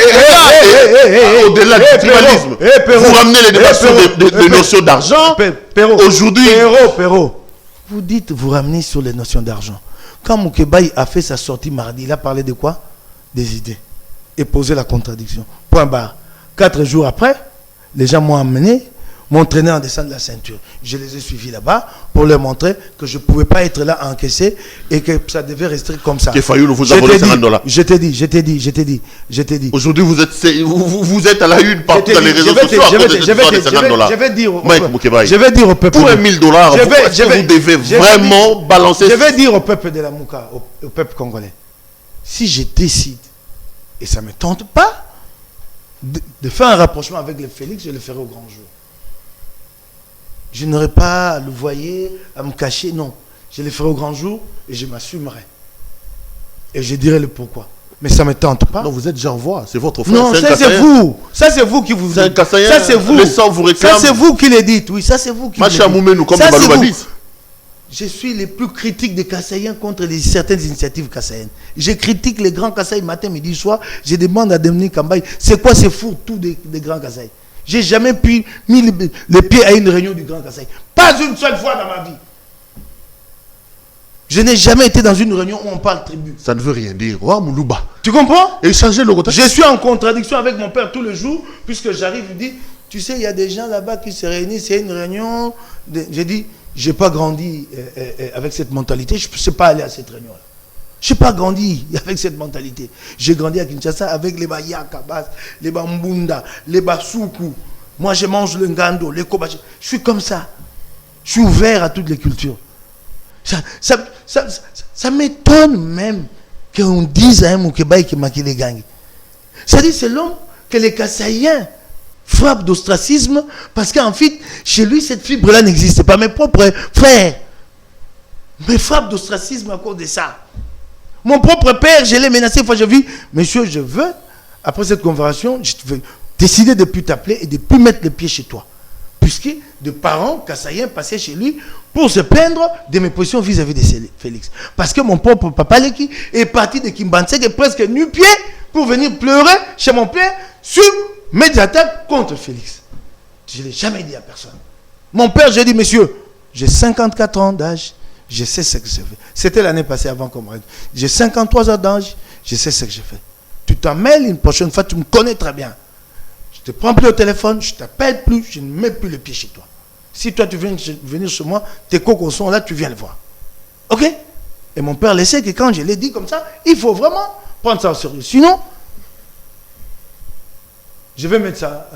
A: Au-delà du tribalisme, vous ramenez les débats sur des notions d'argent. Aujourd'hui...
B: Perrault, vous dites, vous ramenez sur les notions d'argent. Quand Moukebaï a fait sa sortie mardi, il a parlé de quoi? Des idées. Et posé la contradiction. Point barre. 4 jours après, les gens m'ont amené... m'ont traîné en descendant de la ceinture. Je les ai suivis là-bas pour leur montrer que je ne pouvais pas être là encaissé et que ça devait rester comme ça.
A: Vous a volé 50 $.
B: Je t'ai dit.
A: Aujourd'hui, vous êtes à la une partout dans les réseaux sociaux.
B: Je vais dire au peuple.
A: Pour $1 000, vous devez vraiment balancer.
B: Je vais dire au peuple de la Mouka, au peuple congolais, si je décide, et ça ne me tente pas, de faire un rapprochement avec le Félix, je le ferai au grand jour. Je n'aurai pas à le voyer, à me cacher, non. Je le ferai au grand jour et je m'assumerai. Et je dirai le pourquoi. Mais ça ne me tente pas.
A: Non, vous êtes Jean-Voix, c'est votre frère.
B: Non, ça c'est vous. Ça c'est vous qui vous...
A: C'est un Kassaïen.
B: Ça c'est vous.
A: Le sang vous réclame.
B: Ça c'est vous qui le dites, oui. Ça c'est vous qui le dites.
A: Macha Moumènou, comme le Balouba.
B: Je suis le plus critique des Kassaïens contre certaines initiatives kassaïennes. Je critique les grands Kassaïs matin, midi, soir. Je demande à Dominique Kambaï, c'est quoi ces fourre-tout des grands Kassaïs? J'ai jamais pu mis les pieds à une réunion du Grand Kassai. Pas une seule fois dans ma vie. Je n'ai jamais été dans une réunion où on parle tribu.
A: Ça ne veut rien dire. Oh, Moulouba.
B: Tu comprends?
A: Et changer le contexte.
B: Je suis en contradiction avec mon père tous les jours, puisque j'arrive, il dit, tu sais, il y a des gens là-bas qui se réunissent, c'est une réunion. J'ai dit, je n'ai pas grandi avec cette mentalité, je ne sais pas aller à cette réunion-là. Je n'ai pas grandi avec cette mentalité. J'ai grandi à Kinshasa avec les Bayakabas, les Bambunda, les Basuku. Moi, je mange le Ngando, les Kobachi. Je suis comme ça. Je suis ouvert à toutes les cultures. Ça m'étonne même qu'on dise à un Moukébaï qui m'a qui les gagne. C'est-à-dire, c'est l'homme que les Kassaïens frappent d'ostracisme parce qu'en fait, chez lui, cette fibre-là n'existe pas. Mes propres frères me frappent d'ostracisme à cause de ça. Mon propre père, je l'ai menacé une fois, j'ai vu, monsieur, je veux, après cette conversation, je veux décider de ne plus t'appeler et de ne plus mettre le pied chez toi. Puisque de parents kassaïens passaient chez lui pour se plaindre de mes positions vis-à-vis de Félix. Parce que mon propre papa Leki est parti de Kimbansek et presque nu-pied pour venir pleurer chez mon père sur mes attaques contre Félix. Je ne l'ai jamais dit à personne. Mon père, j'ai dit, monsieur, j'ai 54 ans d'âge, je sais ce que je fais. C'était l'année passée avant qu'on me règle. J'ai 53 ans d'âge, je sais ce que je fais. Tu t'en mêles une prochaine fois, tu me connais très bien. Je ne te prends plus au téléphone, je ne t'appelle plus, je ne mets plus le pied chez toi. Si toi tu viens venir chez moi, tes cocos sont là, tu viens le voir. Ok? Et mon père le sait que quand je l'ai dit comme ça, il faut vraiment prendre ça au sérieux. Sinon, je vais mettre ça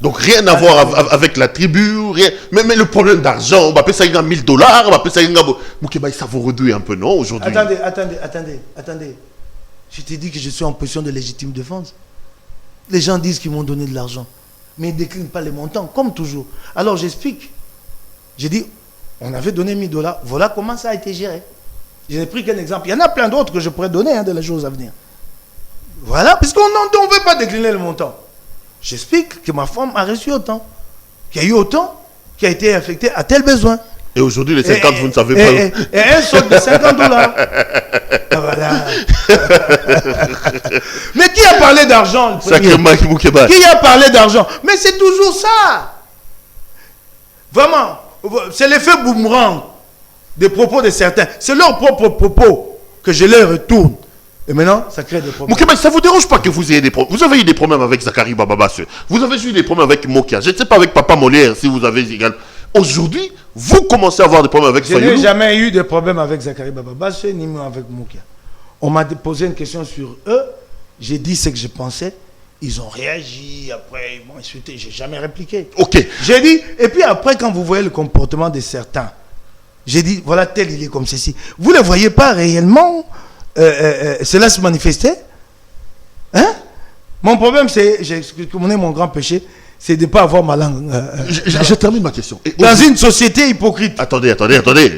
A: donc rien à voir avec la tribu, rien. Mais le problème d'argent, on va payer ça $1 000, on va payer ça Moukébaï, ça vous réduit un peu, non, aujourd'hui?
B: Attendez. Je t'ai dit que je suis en position de légitime défense. Les gens disent qu'ils m'ont donné de l'argent, mais ils ne déclinent pas les montants, comme toujours. Alors j'explique. J'ai dit, on avait donné $1000, voilà comment ça a été géré. Je n'ai pris qu'un exemple. Il y en a plein d'autres que je pourrais donner de les choses à venir. Voilà, puisqu'on ne veut pas décliner le montant. J'explique que ma femme a reçu autant, qu'il y a eu autant, qui a été affecté à tel besoin.
A: Et aujourd'hui, les 50, vous ne savez pas.
B: Et un solde de $50. Voilà. Mais qui a parlé d'argent?
A: Sacré Mike Moukébaï.
B: Qui a parlé d'argent? Mais c'est toujours ça. Vraiment, c'est l'effet boomerang des propos de certains. C'est leurs propres propos que je leur retourne. Et maintenant, ça crée des problèmes.
A: Moukébaï, ça ne vous dérange pas que vous ayez des problèmes? Vous avez eu des problèmes avec Zakari Bababasse. Vous avez eu des problèmes avec Mokia. Je ne sais pas avec Papa Molière si vous avez également. Aujourd'hui, vous commencez à avoir des problèmes avec Fayoulou.
B: Je n'ai jamais eu de problème avec Zakari Bababasse, ni même avec Mokia. On m'a posé une question sur eux. J'ai dit ce que je pensais. Ils ont réagi. Après, ils m'ont insulté. Je n'ai jamais répliqué.
A: Ok.
B: J'ai dit, et puis après, quand vous voyez le comportement de certains, j'ai dit, voilà, tel il est comme ceci. Vous ne le voyez pas réellement cela se manifestait? Hein? Mon problème, c'est, j'ai exprimé mon grand péché, c'est de ne pas avoir ma langue.
A: Je termine ma question.
B: Dans une société hypocrite.
A: Attendez.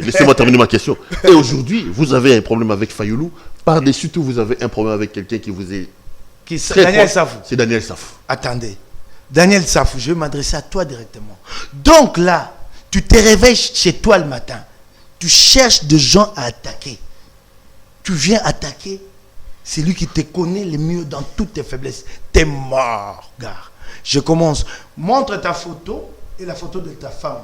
A: Laissez-moi terminer ma question. Et aujourd'hui, vous avez un problème avec Fayoulou. Par-dessus tout, vous avez un problème avec quelqu'un qui vous est très
B: Daniel Safou.
A: C'est Daniel Safou.
B: Attendez. Daniel Safou, je vais m'adresser à toi directement. Donc là, tu te réveilles chez toi le matin. Tu cherches des gens à attaquer. Tu viens attaquer. C'est lui qui te connaît le mieux dans toutes tes faiblesses. T'es mort, gars. Je commence. Montre ta photo et la photo de ta femme.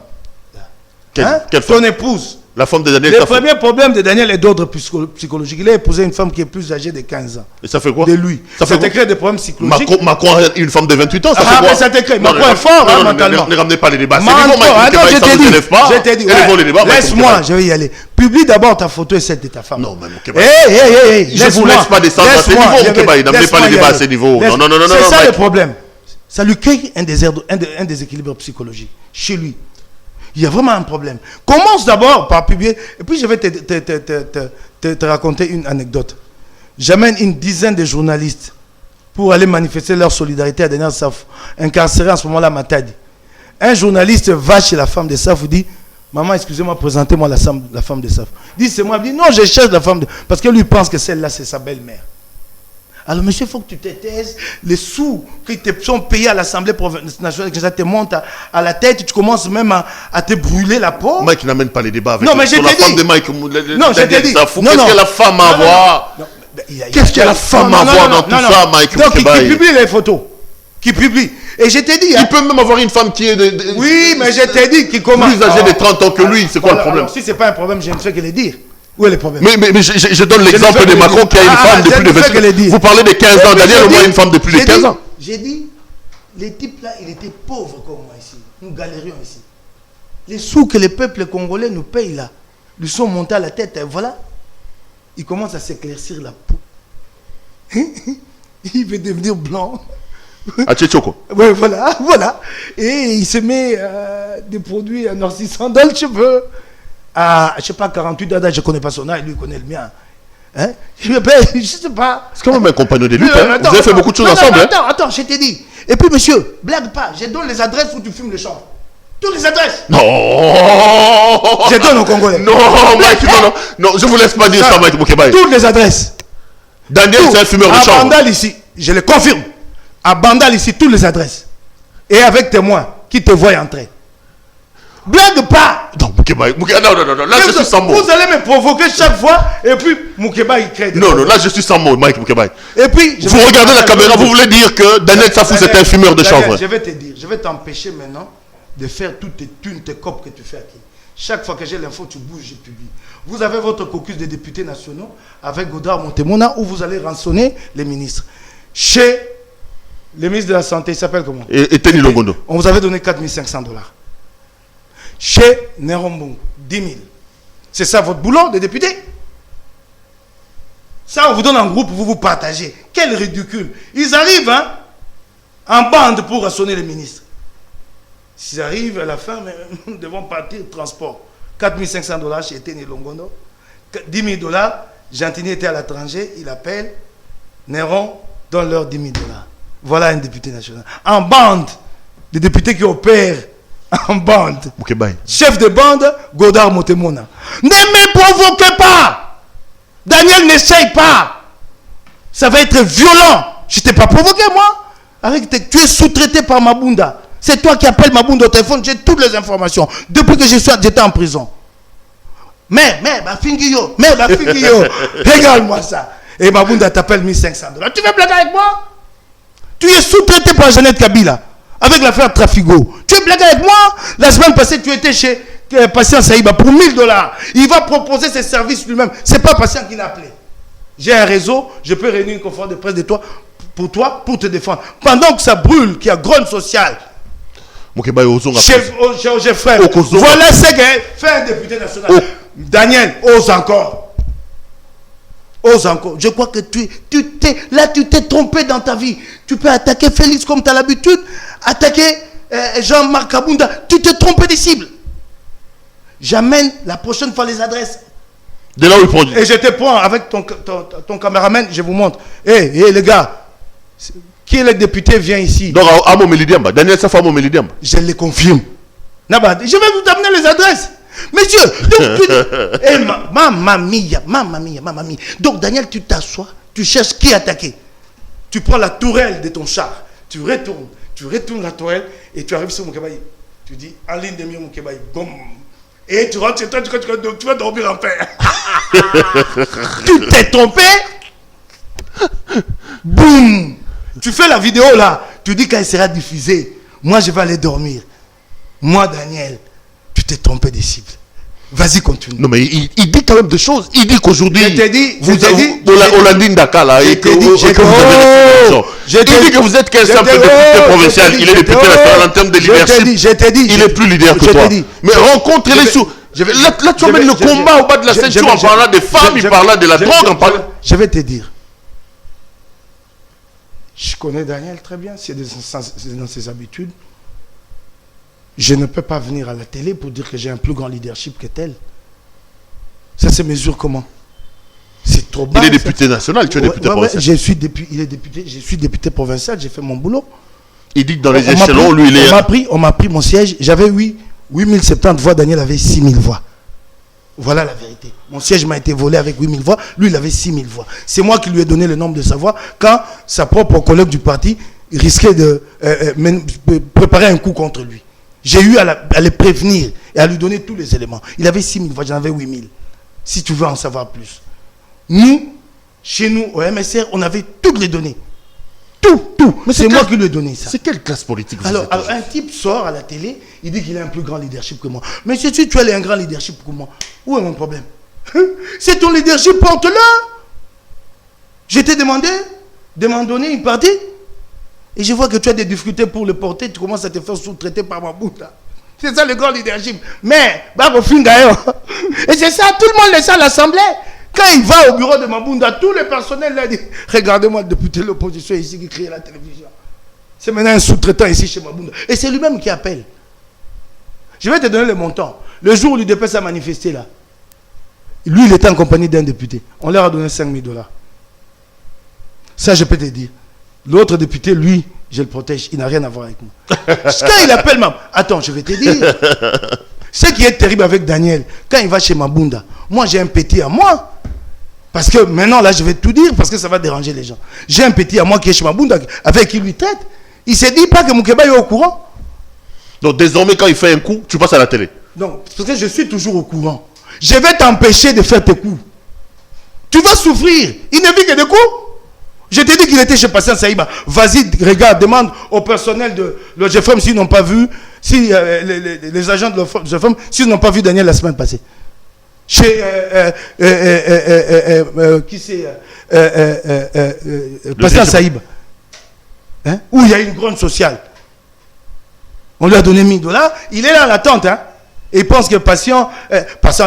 A: Quelle
B: ton épouse.
A: La femme de Daniel
B: Safou. Le premier problème de Daniel est d'ordre psychologique. Il a épousé une femme qui est plus âgée de 15 ans.
A: Et ça fait quoi?
B: De lui. Ça te crée des problèmes psychologiques.
A: Macron a une femme de 28 ans. Ça fait quoi?
B: Mais ça te crée. Macron est fort, mentalement.
A: Ne ramenez pas les débats.
B: Attends, je t'ai dit. Laisse-moi, je vais y aller. Publie d'abord ta photo et celle de ta femme.
A: Non, mais Moukébaï. Je ne vous laisse pas descendre à ce niveau, Moukébaï. N'amenez pas les débats à ce niveau. Non.
B: C'est ça le problème. Ça lui crée un déséquilibre psychologique chez lui. Il y a vraiment un problème. Commence d'abord par publier. Et puis je vais te raconter une anecdote. J'amène une dizaine de journalistes pour aller manifester leur solidarité à Daniel Safou, incarcéré en ce moment-là à Matadi. Un journaliste va chez la femme de Safou, dit, maman, excusez-moi, présentez-moi la femme de Safou. Dit, c'est moi. Il dit, non, je cherche la femme de... Parce que lui pense que celle-là, c'est sa belle-mère. Alors, monsieur, il faut que tu te taises. Les sous qui te sont payés à l'Assemblée nationale, que ça te monte à la tête, tu commences même à te brûler la peau.
A: Mike n'amène pas les débats avec
B: non, mais sur
A: la femme de Mike.
B: Non, je t'ai dit.
A: Qu'est-ce que la femme a à voir? Qu'est-ce que la femme a à voir dans tout ça, Mike?
B: Donc, qui publie les photos. Qui publie. Et je t'ai dit.
A: Il peut même avoir une femme qui est
B: oui, mais je t'ai dit qui commence.
A: Plus âgée de 30 ans que lui, c'est quoi le problème?
B: Si c'est pas un problème, je ne fais que le dire. Où est le problème?
A: Mais je donne l'exemple de Macron qui a une femme de plus de 20 ans. Vous parlez de 15 ans. Daniel, au moins une femme de plus de 15 ans.
B: J'ai dit, les types là, ils étaient pauvres comme moi ici. Nous galérions ici. Les sous que le peuple congolais nous paye là, ils sont montés à la tête. Et voilà. Il commence à s'éclaircir la peau. Il veut devenir blanc.
A: À Tchétchoko.
B: Oui, voilà, voilà. Et il se met des produits noircissants dans le cheveu. À, je sais pas, 48 dada, je ne connais pas son âge, lui il connaît le mien. Hein? Je ne sais pas.
A: C'est quand même un compagnon de lutte. Hein? Vous avez fait beaucoup de choses ensemble.
B: Attends, je t'ai dit. Et puis, monsieur, blague pas, je donne les adresses où tu fumes le champ. Toutes les adresses.
A: Non.
B: Je donne aux Congolais.
A: Non, Mike, non, je ne vous laisse pas dire ça, Mike Moukébaye.
B: Toutes les adresses.
A: Daniel, c'est un fumeur de chambre.
B: À Bandal ici, je le confirme. À Bandal ici, toutes les adresses. Et avec témoins qui te voient entrer. Blague pas.
A: Non, Moukébaye, non, là je suis sans mots.
B: Vous allez me provoquer chaque fois et puis Moukébaye il crée.
A: Non, là je suis sans mots, Mike Moukébaye.
B: Et puis
A: vous regardez la caméra, vous voulez dire que Daniel Safou c'est un fumeur de chanvre.
B: Je vais te dire, je vais t'empêcher maintenant de faire toutes tes thunes, tes copes que tu fais aquí. Chaque fois que j'ai l'info, tu bouges, je publie. Vous avez votre caucus des députés nationaux avec Godard Montemona où vous allez rançonner les ministres. Chez le ministre de la Santé, il s'appelle comment?
A: Et Teni Longondo.
B: On vous avait donné 4500 $. Chez Nerombong, 10 000. C'est ça votre boulot de député? Ça, on vous donne un groupe, vous vous partagez. Quel ridicule. Ils arrivent hein, en bande pour rassonner les ministres. S'ils arrivent à la fin, mais nous devons partir transport. 4500 $ chez Teni Longondo. 10 000 $. Gentini était à l'étranger, il appelle. Néron donne leur 10 000 $. Voilà un député national. En bande, des députés qui opèrent en bande.
A: Moukébaye.
B: Chef de bande, Godard Montemona. Ne me provoquez pas. Daniel, n'essaye pas. Ça va être violent. Je ne t'ai pas provoqué, moi. Tu es sous-traité par Mabunda. C'est toi qui appelles Mabunda au téléphone. J'ai toutes les informations. Depuis que j'étais en prison. Mais, Bafingio. Regarde-moi ça. Et Mabunda t'appelle 1500 $. Tu veux blaguer avec moi? Tu es sous-traité par Jeannette Kabila. Avec l'affaire Trafigo. Tu es blagué avec moi? La semaine passée, tu étais chez Patient Saïba pour 1 000 $. Il va proposer ses services lui-même. Ce n'est pas Patient qui l'a appelé. J'ai un réseau, je peux réunir une conférence de presse de toi, pour te défendre. Pendant que ça brûle, qu'il y a grogne sociale. Chef frère. Voilà ce que fait un député national. Daniel, ose encore. Ose encore. Je crois que tu t'es trompé dans ta vie. Tu peux attaquer Félix comme tu as l'habitude. Attaquer Jean-Marc Kabunda. Tu t'es trompé des cibles. J'amène la prochaine fois les adresses.
A: De là où il prend.
B: Et je te prends avec ton caméraman. Je vous montre. Hé, les gars. Qui est le député vient ici.
A: Donc, à Momelidiamba. Daniel Safou à Momelidiamba.
B: Je le confirme. Je vais vous amener les adresses. Monsieur, donc tu dis, mamma mia. Donc Daniel, tu t'assois, tu cherches qui attaquer. Tu prends la tourelle de ton char, tu retournes la tourelle et tu arrives sur Moukébaye. Tu dis, en ligne de mire Moukébaye, boum. Et tu rentres chez toi, tu vas dormir en paix. Tu t'es trompé. Boum. Tu fais la vidéo là, tu dis qu'elle sera diffusée. Moi, je vais aller dormir. Moi, Daniel, tu t'es trompé des cibles. Vas-y, continue.
A: Non, mais il dit quand même des choses. Il dit qu'aujourd'hui,
B: je t'ai dit,
A: Olandine Dakar là, et que vous avez il dit que vous êtes qu'un simple député provincial. Il est député national en termes de leadership. Il est plus leader que toi. Mais rencontrez-les sous. Là, tu emmènes le combat au bas de la ceinture en parlant des femmes, il parlant de la drogue, en parlant.
B: Je vais te dire. Je connais Daniel très bien, c'est dans ses habitudes. Je ne peux pas venir à la télé pour dire que j'ai un plus grand leadership que tel. Ça se mesure comment? C'est trop bas.
A: Il est député national, tu es député provincial.
B: Je suis député provincial, j'ai fait mon boulot.
A: Il dit que dans les échelons, lui, il est...
B: On m'a pris mon siège, j'avais 8070 voix, Daniel avait 6000 voix. Voilà la vérité. Mon siège m'a été volé avec 8000 voix, lui il avait 6000 voix. C'est moi qui lui ai donné le nombre de sa voix quand sa propre collègue du parti risquait de préparer un coup contre lui. J'ai eu à le prévenir et à lui donner tous les éléments. Il avait 6000 voix, j'en avais 8000. Si tu veux en savoir plus. Nous, chez nous, au MSR, on avait toutes les données. Tout. Mais c'est moi qui lui ai donné ça.
A: C'est quelle classe politique vous
B: alors, un type sort à la télé, il dit qu'il a un plus grand leadership que moi. Mais si tu as un grand leadership que moi, où est mon problème? C'est ton leadership, porte-le. Je t'ai demandé de m'en donner une partie. Et je vois que tu as des difficultés pour le porter. Tu commences à te faire sous-traiter par Mabunda. C'est ça le grand leadership. Mais, et c'est ça, tout le monde le sait à l'Assemblée. Quand il va au bureau de Mabunda, tout le personnel là dit, regardez-moi le député de l'opposition ici qui crie à la télévision. C'est maintenant un sous-traitant ici chez Mabunda. Et c'est lui-même qui appelle. Je vais te donner le montant. Le jour où l'UDPS a manifesté là, lui il était en compagnie d'un député. On leur a donné 5 000 $. Ça je peux te dire. L'autre député, lui, je le protège. Il n'a rien à voir avec moi. Quand il appelle attends, je vais te dire. Ce qui est terrible avec Daniel, quand il va chez Mabunda, moi j'ai un petit à moi. Parce que maintenant, là, je vais tout dire parce que ça va déranger les gens. J'ai un petit à moi qui est chez Mabunda, avec qui il lui traite. Il ne se dit pas que Moukeba est au courant.
A: Donc désormais, quand il fait un coup, tu passes à la télé.
B: Non, parce que je suis toujours au courant. Je vais t'empêcher de faire tes coups. Tu vas souffrir. Il ne vit que des coups. Je t'ai dit qu'il était chez Patient Saïba. Vas-y, regarde, demande au personnel de l'OGFM s'ils n'ont pas vu, si les agents de l'OGFM, s'ils n'ont pas vu Daniel la semaine passée. Chez qui c'est Patient Saïba. Hein? Où il y a une grande sociale. On lui a donné 1 000 $. Il est là à l'attente. Hein? Et il pense que Patient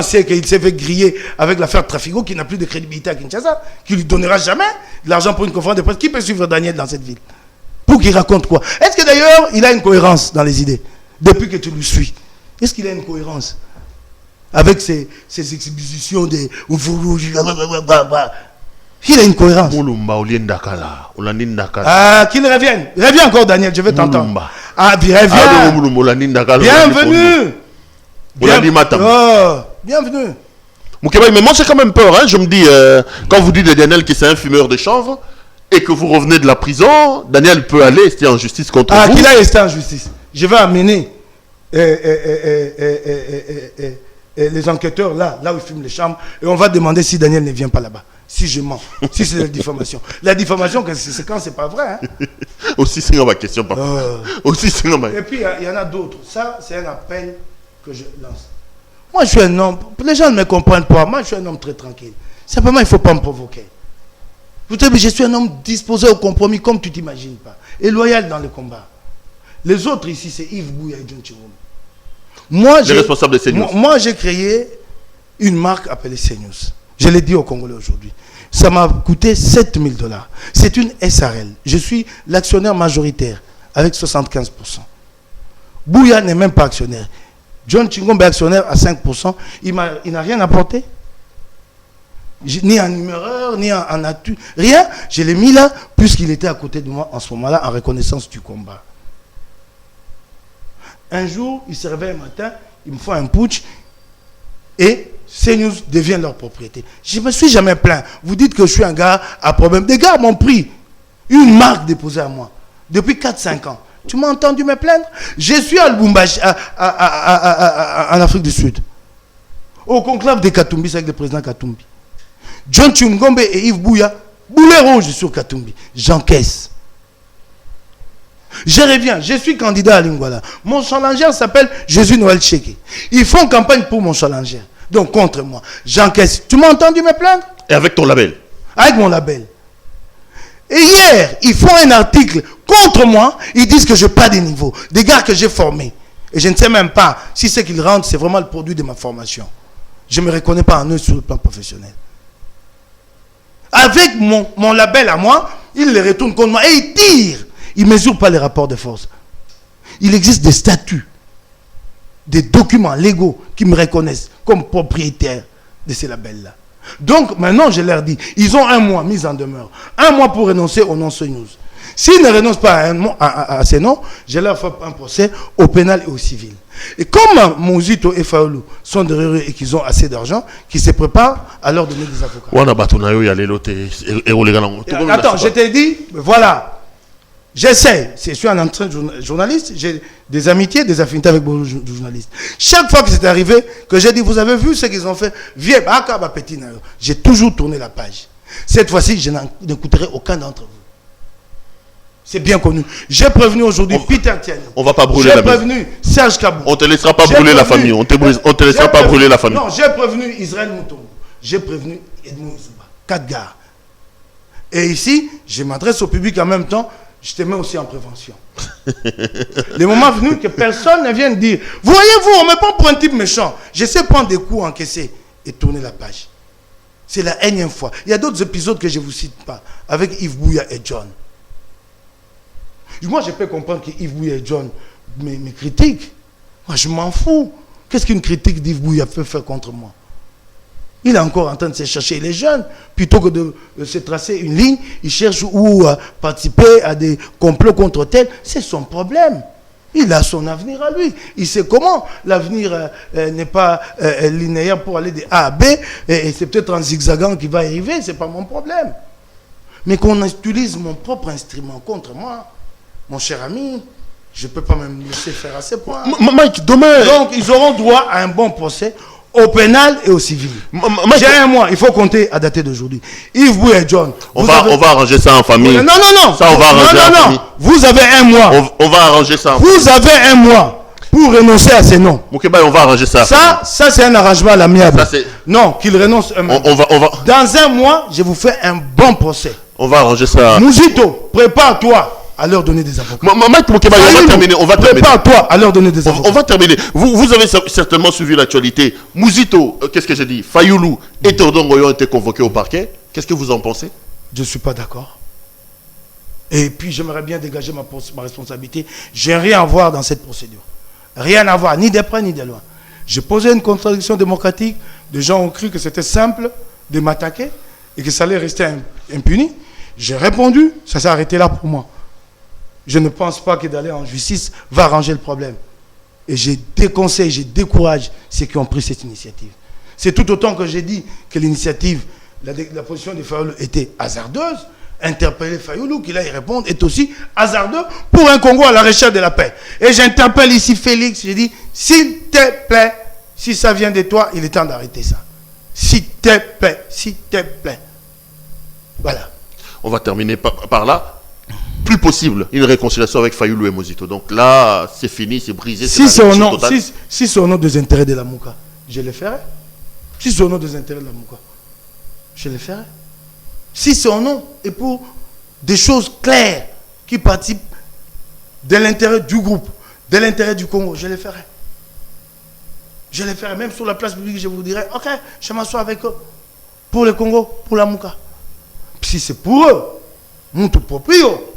B: sait qu'il s'est fait griller avec l'affaire Trafigo, qui n'a plus de crédibilité à Kinshasa, qui ne lui donnera jamais de l'argent pour une conférence de presse. Qui peut suivre Daniel dans cette ville? Pour qu'il raconte quoi? Est-ce que d'ailleurs, il a une cohérence dans les idées? Depuis que tu le suis. Est-ce qu'il a une cohérence? Avec ses exhibitions de... Il a une cohérence. Ah, qu'il revienne. Reviens encore, Daniel, je vais t'entendre. Ah, reviens. Bienvenue. Bienvenue.
A: Moukeba, mais moi j'ai quand même peur. Hein. Je me dis, quand vous dites de Daniel que c'est un fumeur de chanvre et que vous revenez de la prison, Daniel peut aller rester en justice contre vous.
B: Ah, qu'il a resté en justice. Je vais amener les enquêteurs là où ils fument les chambres et on va demander si Daniel ne vient pas là-bas. Si je mens, si c'est la diffamation. La diffamation, c'est quand c'est pas vrai. Hein.
A: Aussi, c'est ma question, papa. Aussi, c'est ma...
B: Et puis, il y en a d'autres. Ça, c'est un appel que je lance. Moi, je suis un homme, les gens ne me comprennent pas. Moi, je suis un homme très tranquille. Simplement, il ne faut pas me provoquer. Vous savez, je suis un homme disposé au compromis comme tu ne t'imagines pas. Et loyal dans le combat. Les autres ici, c'est Yves Bouya et John Chiroum. Moi,
A: les responsables de CNews.
B: Moi, j'ai créé une marque appelée CNews. Je l'ai dit aux Congolais aujourd'hui. Ça m'a coûté 7 000 $. C'est une SARL. Je suis l'actionnaire majoritaire avec 75%. Bouya n'est même pas actionnaire. John Chingombe est actionnaire à 5%. Il n'a rien apporté. Ni en numéreur, ni en atu. Rien. Je l'ai mis là, puisqu'il était à côté de moi en ce moment-là, en reconnaissance du combat. Un jour, il se réveille un matin, il me faut un putsch, et CNews devient leur propriété. Je ne me suis jamais plaint. Vous dites que je suis un gars à problème. Des gars m'ont pris une marque déposée à moi depuis 4-5 ans. Tu m'as entendu me plaindre? Je suis à Lubumbashi, en Afrique du Sud. Au conclave de Katumbi, c'est avec le président Katumbi. John Chungombe et Yves Bouya, boulet rouge sur Katumbi. J'encaisse. Je reviens, je suis candidat à Lingwala. Mon challenger s'appelle Jésus Noël Tchéké. Ils font campagne pour mon challenger. Donc contre moi. J'encaisse. Tu m'as entendu me plaindre?
A: Et avec ton label?
B: Avec mon label. Et hier, ils font un article contre moi. Ils disent que je n'ai pas de niveau. Des gars que j'ai formés. Et je ne sais même pas si ce qu'ils rendent, c'est vraiment le produit de ma formation. Je ne me reconnais pas en eux sur le plan professionnel. Avec mon label à moi, ils les retournent contre moi. Et ils tirent. Ils ne mesurent pas les rapports de force. Il existe des statuts, des documents légaux qui me reconnaissent comme propriétaire de ces labels-là. Donc, maintenant, je leur dis, ils ont 1 mois mis en demeure. 1 mois pour renoncer au nom CNews. S'ils ne renoncent pas à ces noms, je leur fais un procès au pénal et au civil. Et comme Mouzito et Faoulou sont derrière eux et qu'ils ont assez d'argent, qu'ils se préparent à leur donner des avocats. Attends, je t'ai dit, voilà. J'essaie, je suis un ancien journaliste, j'ai des amitiés, des affinités avec beaucoup de journalistes. Chaque fois que c'est arrivé, que j'ai dit, vous avez vu ce qu'ils ont fait, viens, j'ai toujours tourné la page. Cette fois-ci, je n'écouterai aucun d'entre vous. C'est bien connu. J'ai prévenu aujourd'hui Peter Tiani.
A: On ne va pas brûler la maison.
B: J'ai prévenu Serge Kabou.
A: On ne te laissera pas brûler la famille. On te laissera pas brûler la famille.
B: Non, j'ai prévenu Israël Moutongo. j'ai prévenu Edmond Yuzouba. 4 gares. Et ici, je m'adresse au public en même temps, je te mets aussi en prévention. Le moment venu que personne ne vienne dire, voyez-vous, on ne me prend pour un type méchant. Je sais prendre des coups encaissés et tourner la page. C'est la énième fois. Il y a d'autres épisodes que je ne vous cite pas, avec Yves Bouya et John. Moi, je peux comprendre que Yves Bouya et John me critiquent. Moi, je m'en fous. Qu'est-ce qu'une critique d'Yves Bouya peut faire contre moi? Il est encore en train de se chercher. Il est jeune. Plutôt que de se tracer une ligne, il cherche où participer à des complots contre tel. C'est son problème. Il a son avenir à lui. Il sait comment. L'avenir n'est pas linéaire pour aller de A à B. Et c'est peut-être en zigzagant qu'il va arriver. Ce n'est pas mon problème. Mais qu'on utilise mon propre instrument contre moi, mon cher ami, je ne peux pas me laisser faire à ce point.
A: Mike, demain...
B: Donc, ils auront droit à un bon procès au pénal et au civil. J'ai un mois, il faut compter à dater d'aujourd'hui. Yves Bouya et John.
A: On va arranger ça en famille.
B: Non.
A: Ça, on va arranger en famille.
B: Vous avez un mois.
A: On va arranger ça.
B: Vous avez un mois pour renoncer à ces noms.
A: Moukeba, on va arranger ça.
B: Ça c'est un arrangement à l'amiable. Non, qu'il renonce eux-mêmes.
A: On va...
B: Dans un mois, je vous fais un bon procès.
A: On va arranger ça.
B: Mouzito, prépare-toi à leur donner des avocats.
A: Mike Moukeba, on va terminer.
B: Prépare-toi à leur donner des avocats.
A: On va terminer. Vous avez certainement suivi l'actualité. Mouzito, qu'est-ce que j'ai dit? Fayoulou et Tordongo ont été convoqués au parquet. Qu'est-ce que vous en pensez?
B: Je ne suis pas d'accord. Et puis j'aimerais bien dégager ma responsabilité. Je n'ai rien à voir dans cette procédure. Rien à voir, ni de près ni de loin. J'ai posé une contradiction démocratique. Des gens ont cru que c'était simple de m'attaquer et que ça allait rester impuni. J'ai répondu, ça s'est arrêté là pour moi. Je ne pense pas que d'aller en justice va arranger le problème. Et je déconseille, je décourage ceux qui ont pris cette initiative. C'est tout autant que j'ai dit que l'initiative, la position de Fayoulou était hasardeuse. Interpeller Fayoulou, qu'il aille répondre, est aussi hasardeux pour un Congo à la recherche de la paix. Et j'interpelle ici Félix, je dis, s'il te plaît, si ça vient de toi, il est temps d'arrêter ça. S'il te plaît, s'il te plaît. Voilà.
A: On va terminer par là. Plus possible une réconciliation avec Fayoulou et Mouzito. Donc là, c'est fini, c'est brisé.
B: Si c'est au nom des intérêts de la Mouka, je le ferai. Si c'est au nom des intérêts de la Mouka, je le ferai. Si c'est au nom et pour des choses claires qui participent de l'intérêt du groupe, de l'intérêt du Congo, je le ferai. Je le ferai. Même sur la place publique, je vous dirai, ok, je m'assois avec eux. Pour le Congo, pour la Mouka. Si c'est pour eux, mon tout proprio,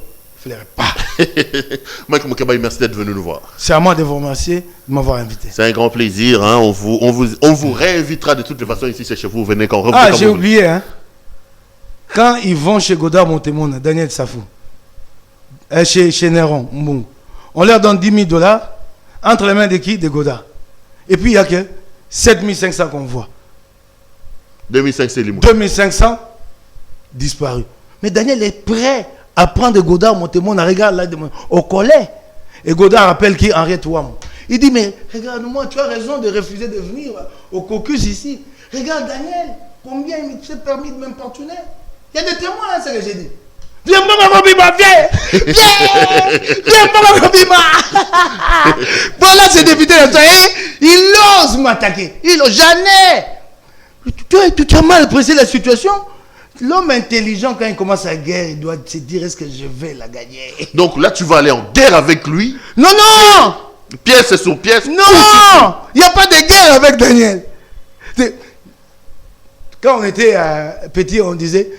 B: je ne ferai pas.
A: Mike Moukeba, merci d'être venu nous voir.
B: C'est à moi de vous remercier de m'avoir invité.
A: C'est un grand plaisir. Hein. On vous réinvitera de toutes les façons ici, c'est chez vous. Venez quand
B: Ah, j'ai oublié. Hein. Quand ils vont chez Godard Montemona, Daniel Safou, chez Néron, on leur donne 10 000 $ entre les mains de qui? De Godard. Et puis il n'y a que 7 500 qu'on voit.
A: 2500, c'est limou.
B: 2500 disparus. Mais Daniel est prêt à prendre Godard Montemona, regarde là, au collet. Et Godard appelle qui? Henriette Ouam. Il dit, mais regarde-moi, tu as raison de refuser de venir au caucus ici. Regarde Daniel, combien il s'est permis de m'importuner. Il y a des témoins, hein, c'est ce que j'ai dit. Viens, Mbama Kobima, viens! Viens, Mbama Kobima! Voilà ce député là, il ose m'attaquer. Il ose jamais. Tu as mal pressé la situation. L'homme intelligent, quand il commence la guerre, il doit se dire, est-ce que je vais la gagner?
A: Donc là, tu vas aller en guerre avec lui?
B: Non, non!
A: Pièce sur pièce?
B: Non! Il n'y a pas de guerre avec Daniel. Quand on était petit, on disait,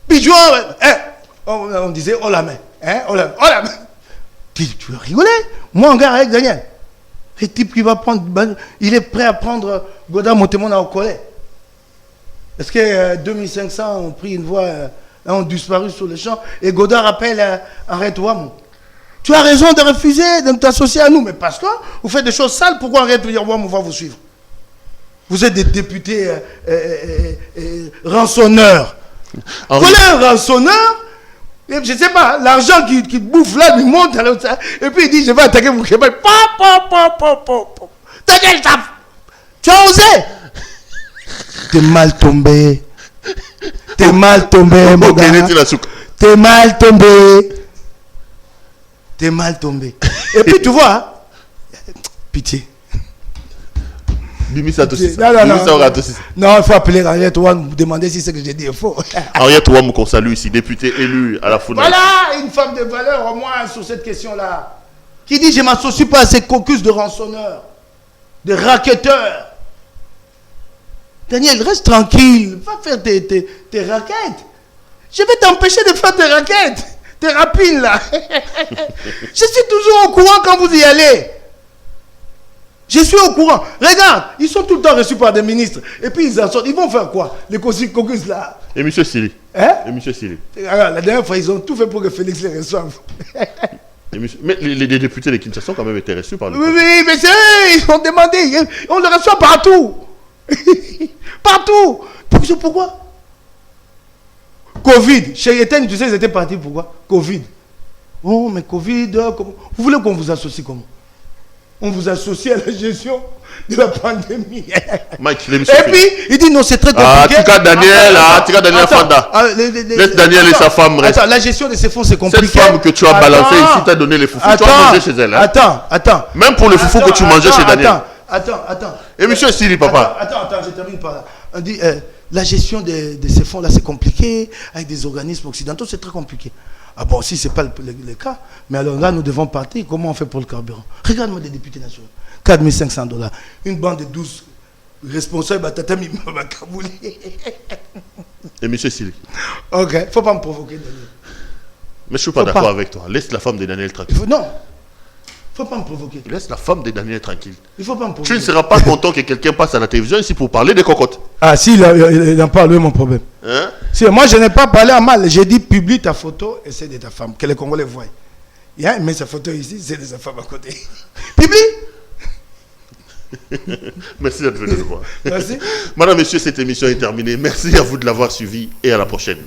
B: Pigeon, on disait, oh la main. Hein, oh la main. Tu veux rigoler? Moi, en guerre avec Daniel. Le type qui va prendre, il est prêt à prendre Godard Montemona au collet. Est-ce que 2500 ont pris une voie, ont disparu sur le champ et Godard appelle Henriette Ouam? Tu as raison de refuser de t'associer à nous, mais parce que vous faites des choses sales, pourquoi Henriette Ouam va vous suivre? Vous êtes des députés rançonneurs. Voilà un rançonneur, je ne sais pas, l'argent qui bouffe là, lui monte à l'autre, et puis il dit, je vais attaquer mon Québec. Daniel, tu as osé? T'es mal tombé. T'es mal tombé, mon gars. T'es mal tombé. T'es mal tombé. Et puis tu vois, pitié.
A: Bimi Satossi.
B: Non, non, non. Non, il faut appeler Henriette Ouam pour demander si ce que j'ai dit est faux.
A: Henriette Ouam qu'on salue ici, députée élue à la FUNAC.
B: Voilà, une femme de valeur au moins sur cette question-là. Qui dit je ne m'associe pas à ces caucus de rançonneurs, de racketteurs. Daniel, reste tranquille, va faire tes raquettes. Je vais t'empêcher de faire tes raquettes, tes rapines là. Je suis toujours au courant quand vous y allez. Je suis au courant. Regarde, ils sont tout le temps reçus par des ministres. Et puis ils en sortent. Ils vont faire quoi? Les caucus là.
A: Et M. Sili.
B: Hein?
A: Et M. Sili.
B: La dernière fois, ils ont tout fait pour que Félix les reçoive.
A: Mais les députés de Kinshasa ont quand même été reçus par le...
B: Oui, mais c'est eux, ils ont demandé. On le reçoit partout. Partout. Pourquoi? Covid. Chez Etienne, tu sais, ils étaient partis pourquoi? Covid. Oh, mais Covid, comment? Vous voulez qu'on vous associe comment? On vous associe à la gestion de la pandémie.
A: Mike,
B: et puis, il dit non, c'est très compliqué.
A: Ah, tu cas Daniel, Daniel Fanda. Laisse Daniel et sa femme rester.
B: Attends, la gestion de ces fonds, c'est compliqué.
A: Cette femme que tu as balancée ici, tu as donné les foufous. Tu as mangé chez elle. Hein?
B: Attends.
A: Même pour les foufous que tu mangeais chez Daniel.
B: Attends.
A: Et monsieur Sili, papa.
B: Attends, je termine par là. On dit, la gestion de ces fonds-là, c'est compliqué. Avec des organismes occidentaux, c'est très compliqué. Ah bon, si ce n'est pas le cas, mais alors là, nous devons partir. Comment on fait pour le carburant? Regarde-moi des députés nationaux. 4 500 $. Une bande de 12 responsables à Tatami Makabouli.
A: Et monsieur Sili.
B: Ok, il ne faut pas me provoquer, Daniel.
A: Mais je ne suis pas d'accord avec toi. Laisse la femme de Daniel tranquille.
B: Non. Il ne faut pas me provoquer.
A: Laisse la femme de Daniel tranquille.
B: Il ne faut pas me provoquer.
A: Tu ne seras pas content que quelqu'un passe à la télévision ici pour parler des cocottes.
B: Ah, si, il en parle, mon problème.
A: Hein?
B: Si, moi, je n'ai pas parlé en mal. J'ai dit, publie ta photo et c'est de ta femme. Que les Congolais voient. Il met sa photo ici, c'est de sa femme à côté. Publie.
A: Merci d'être venu nous voir.
B: Merci.
A: Madame, Monsieur, cette émission est terminée. Merci à vous de l'avoir suivi et à la prochaine.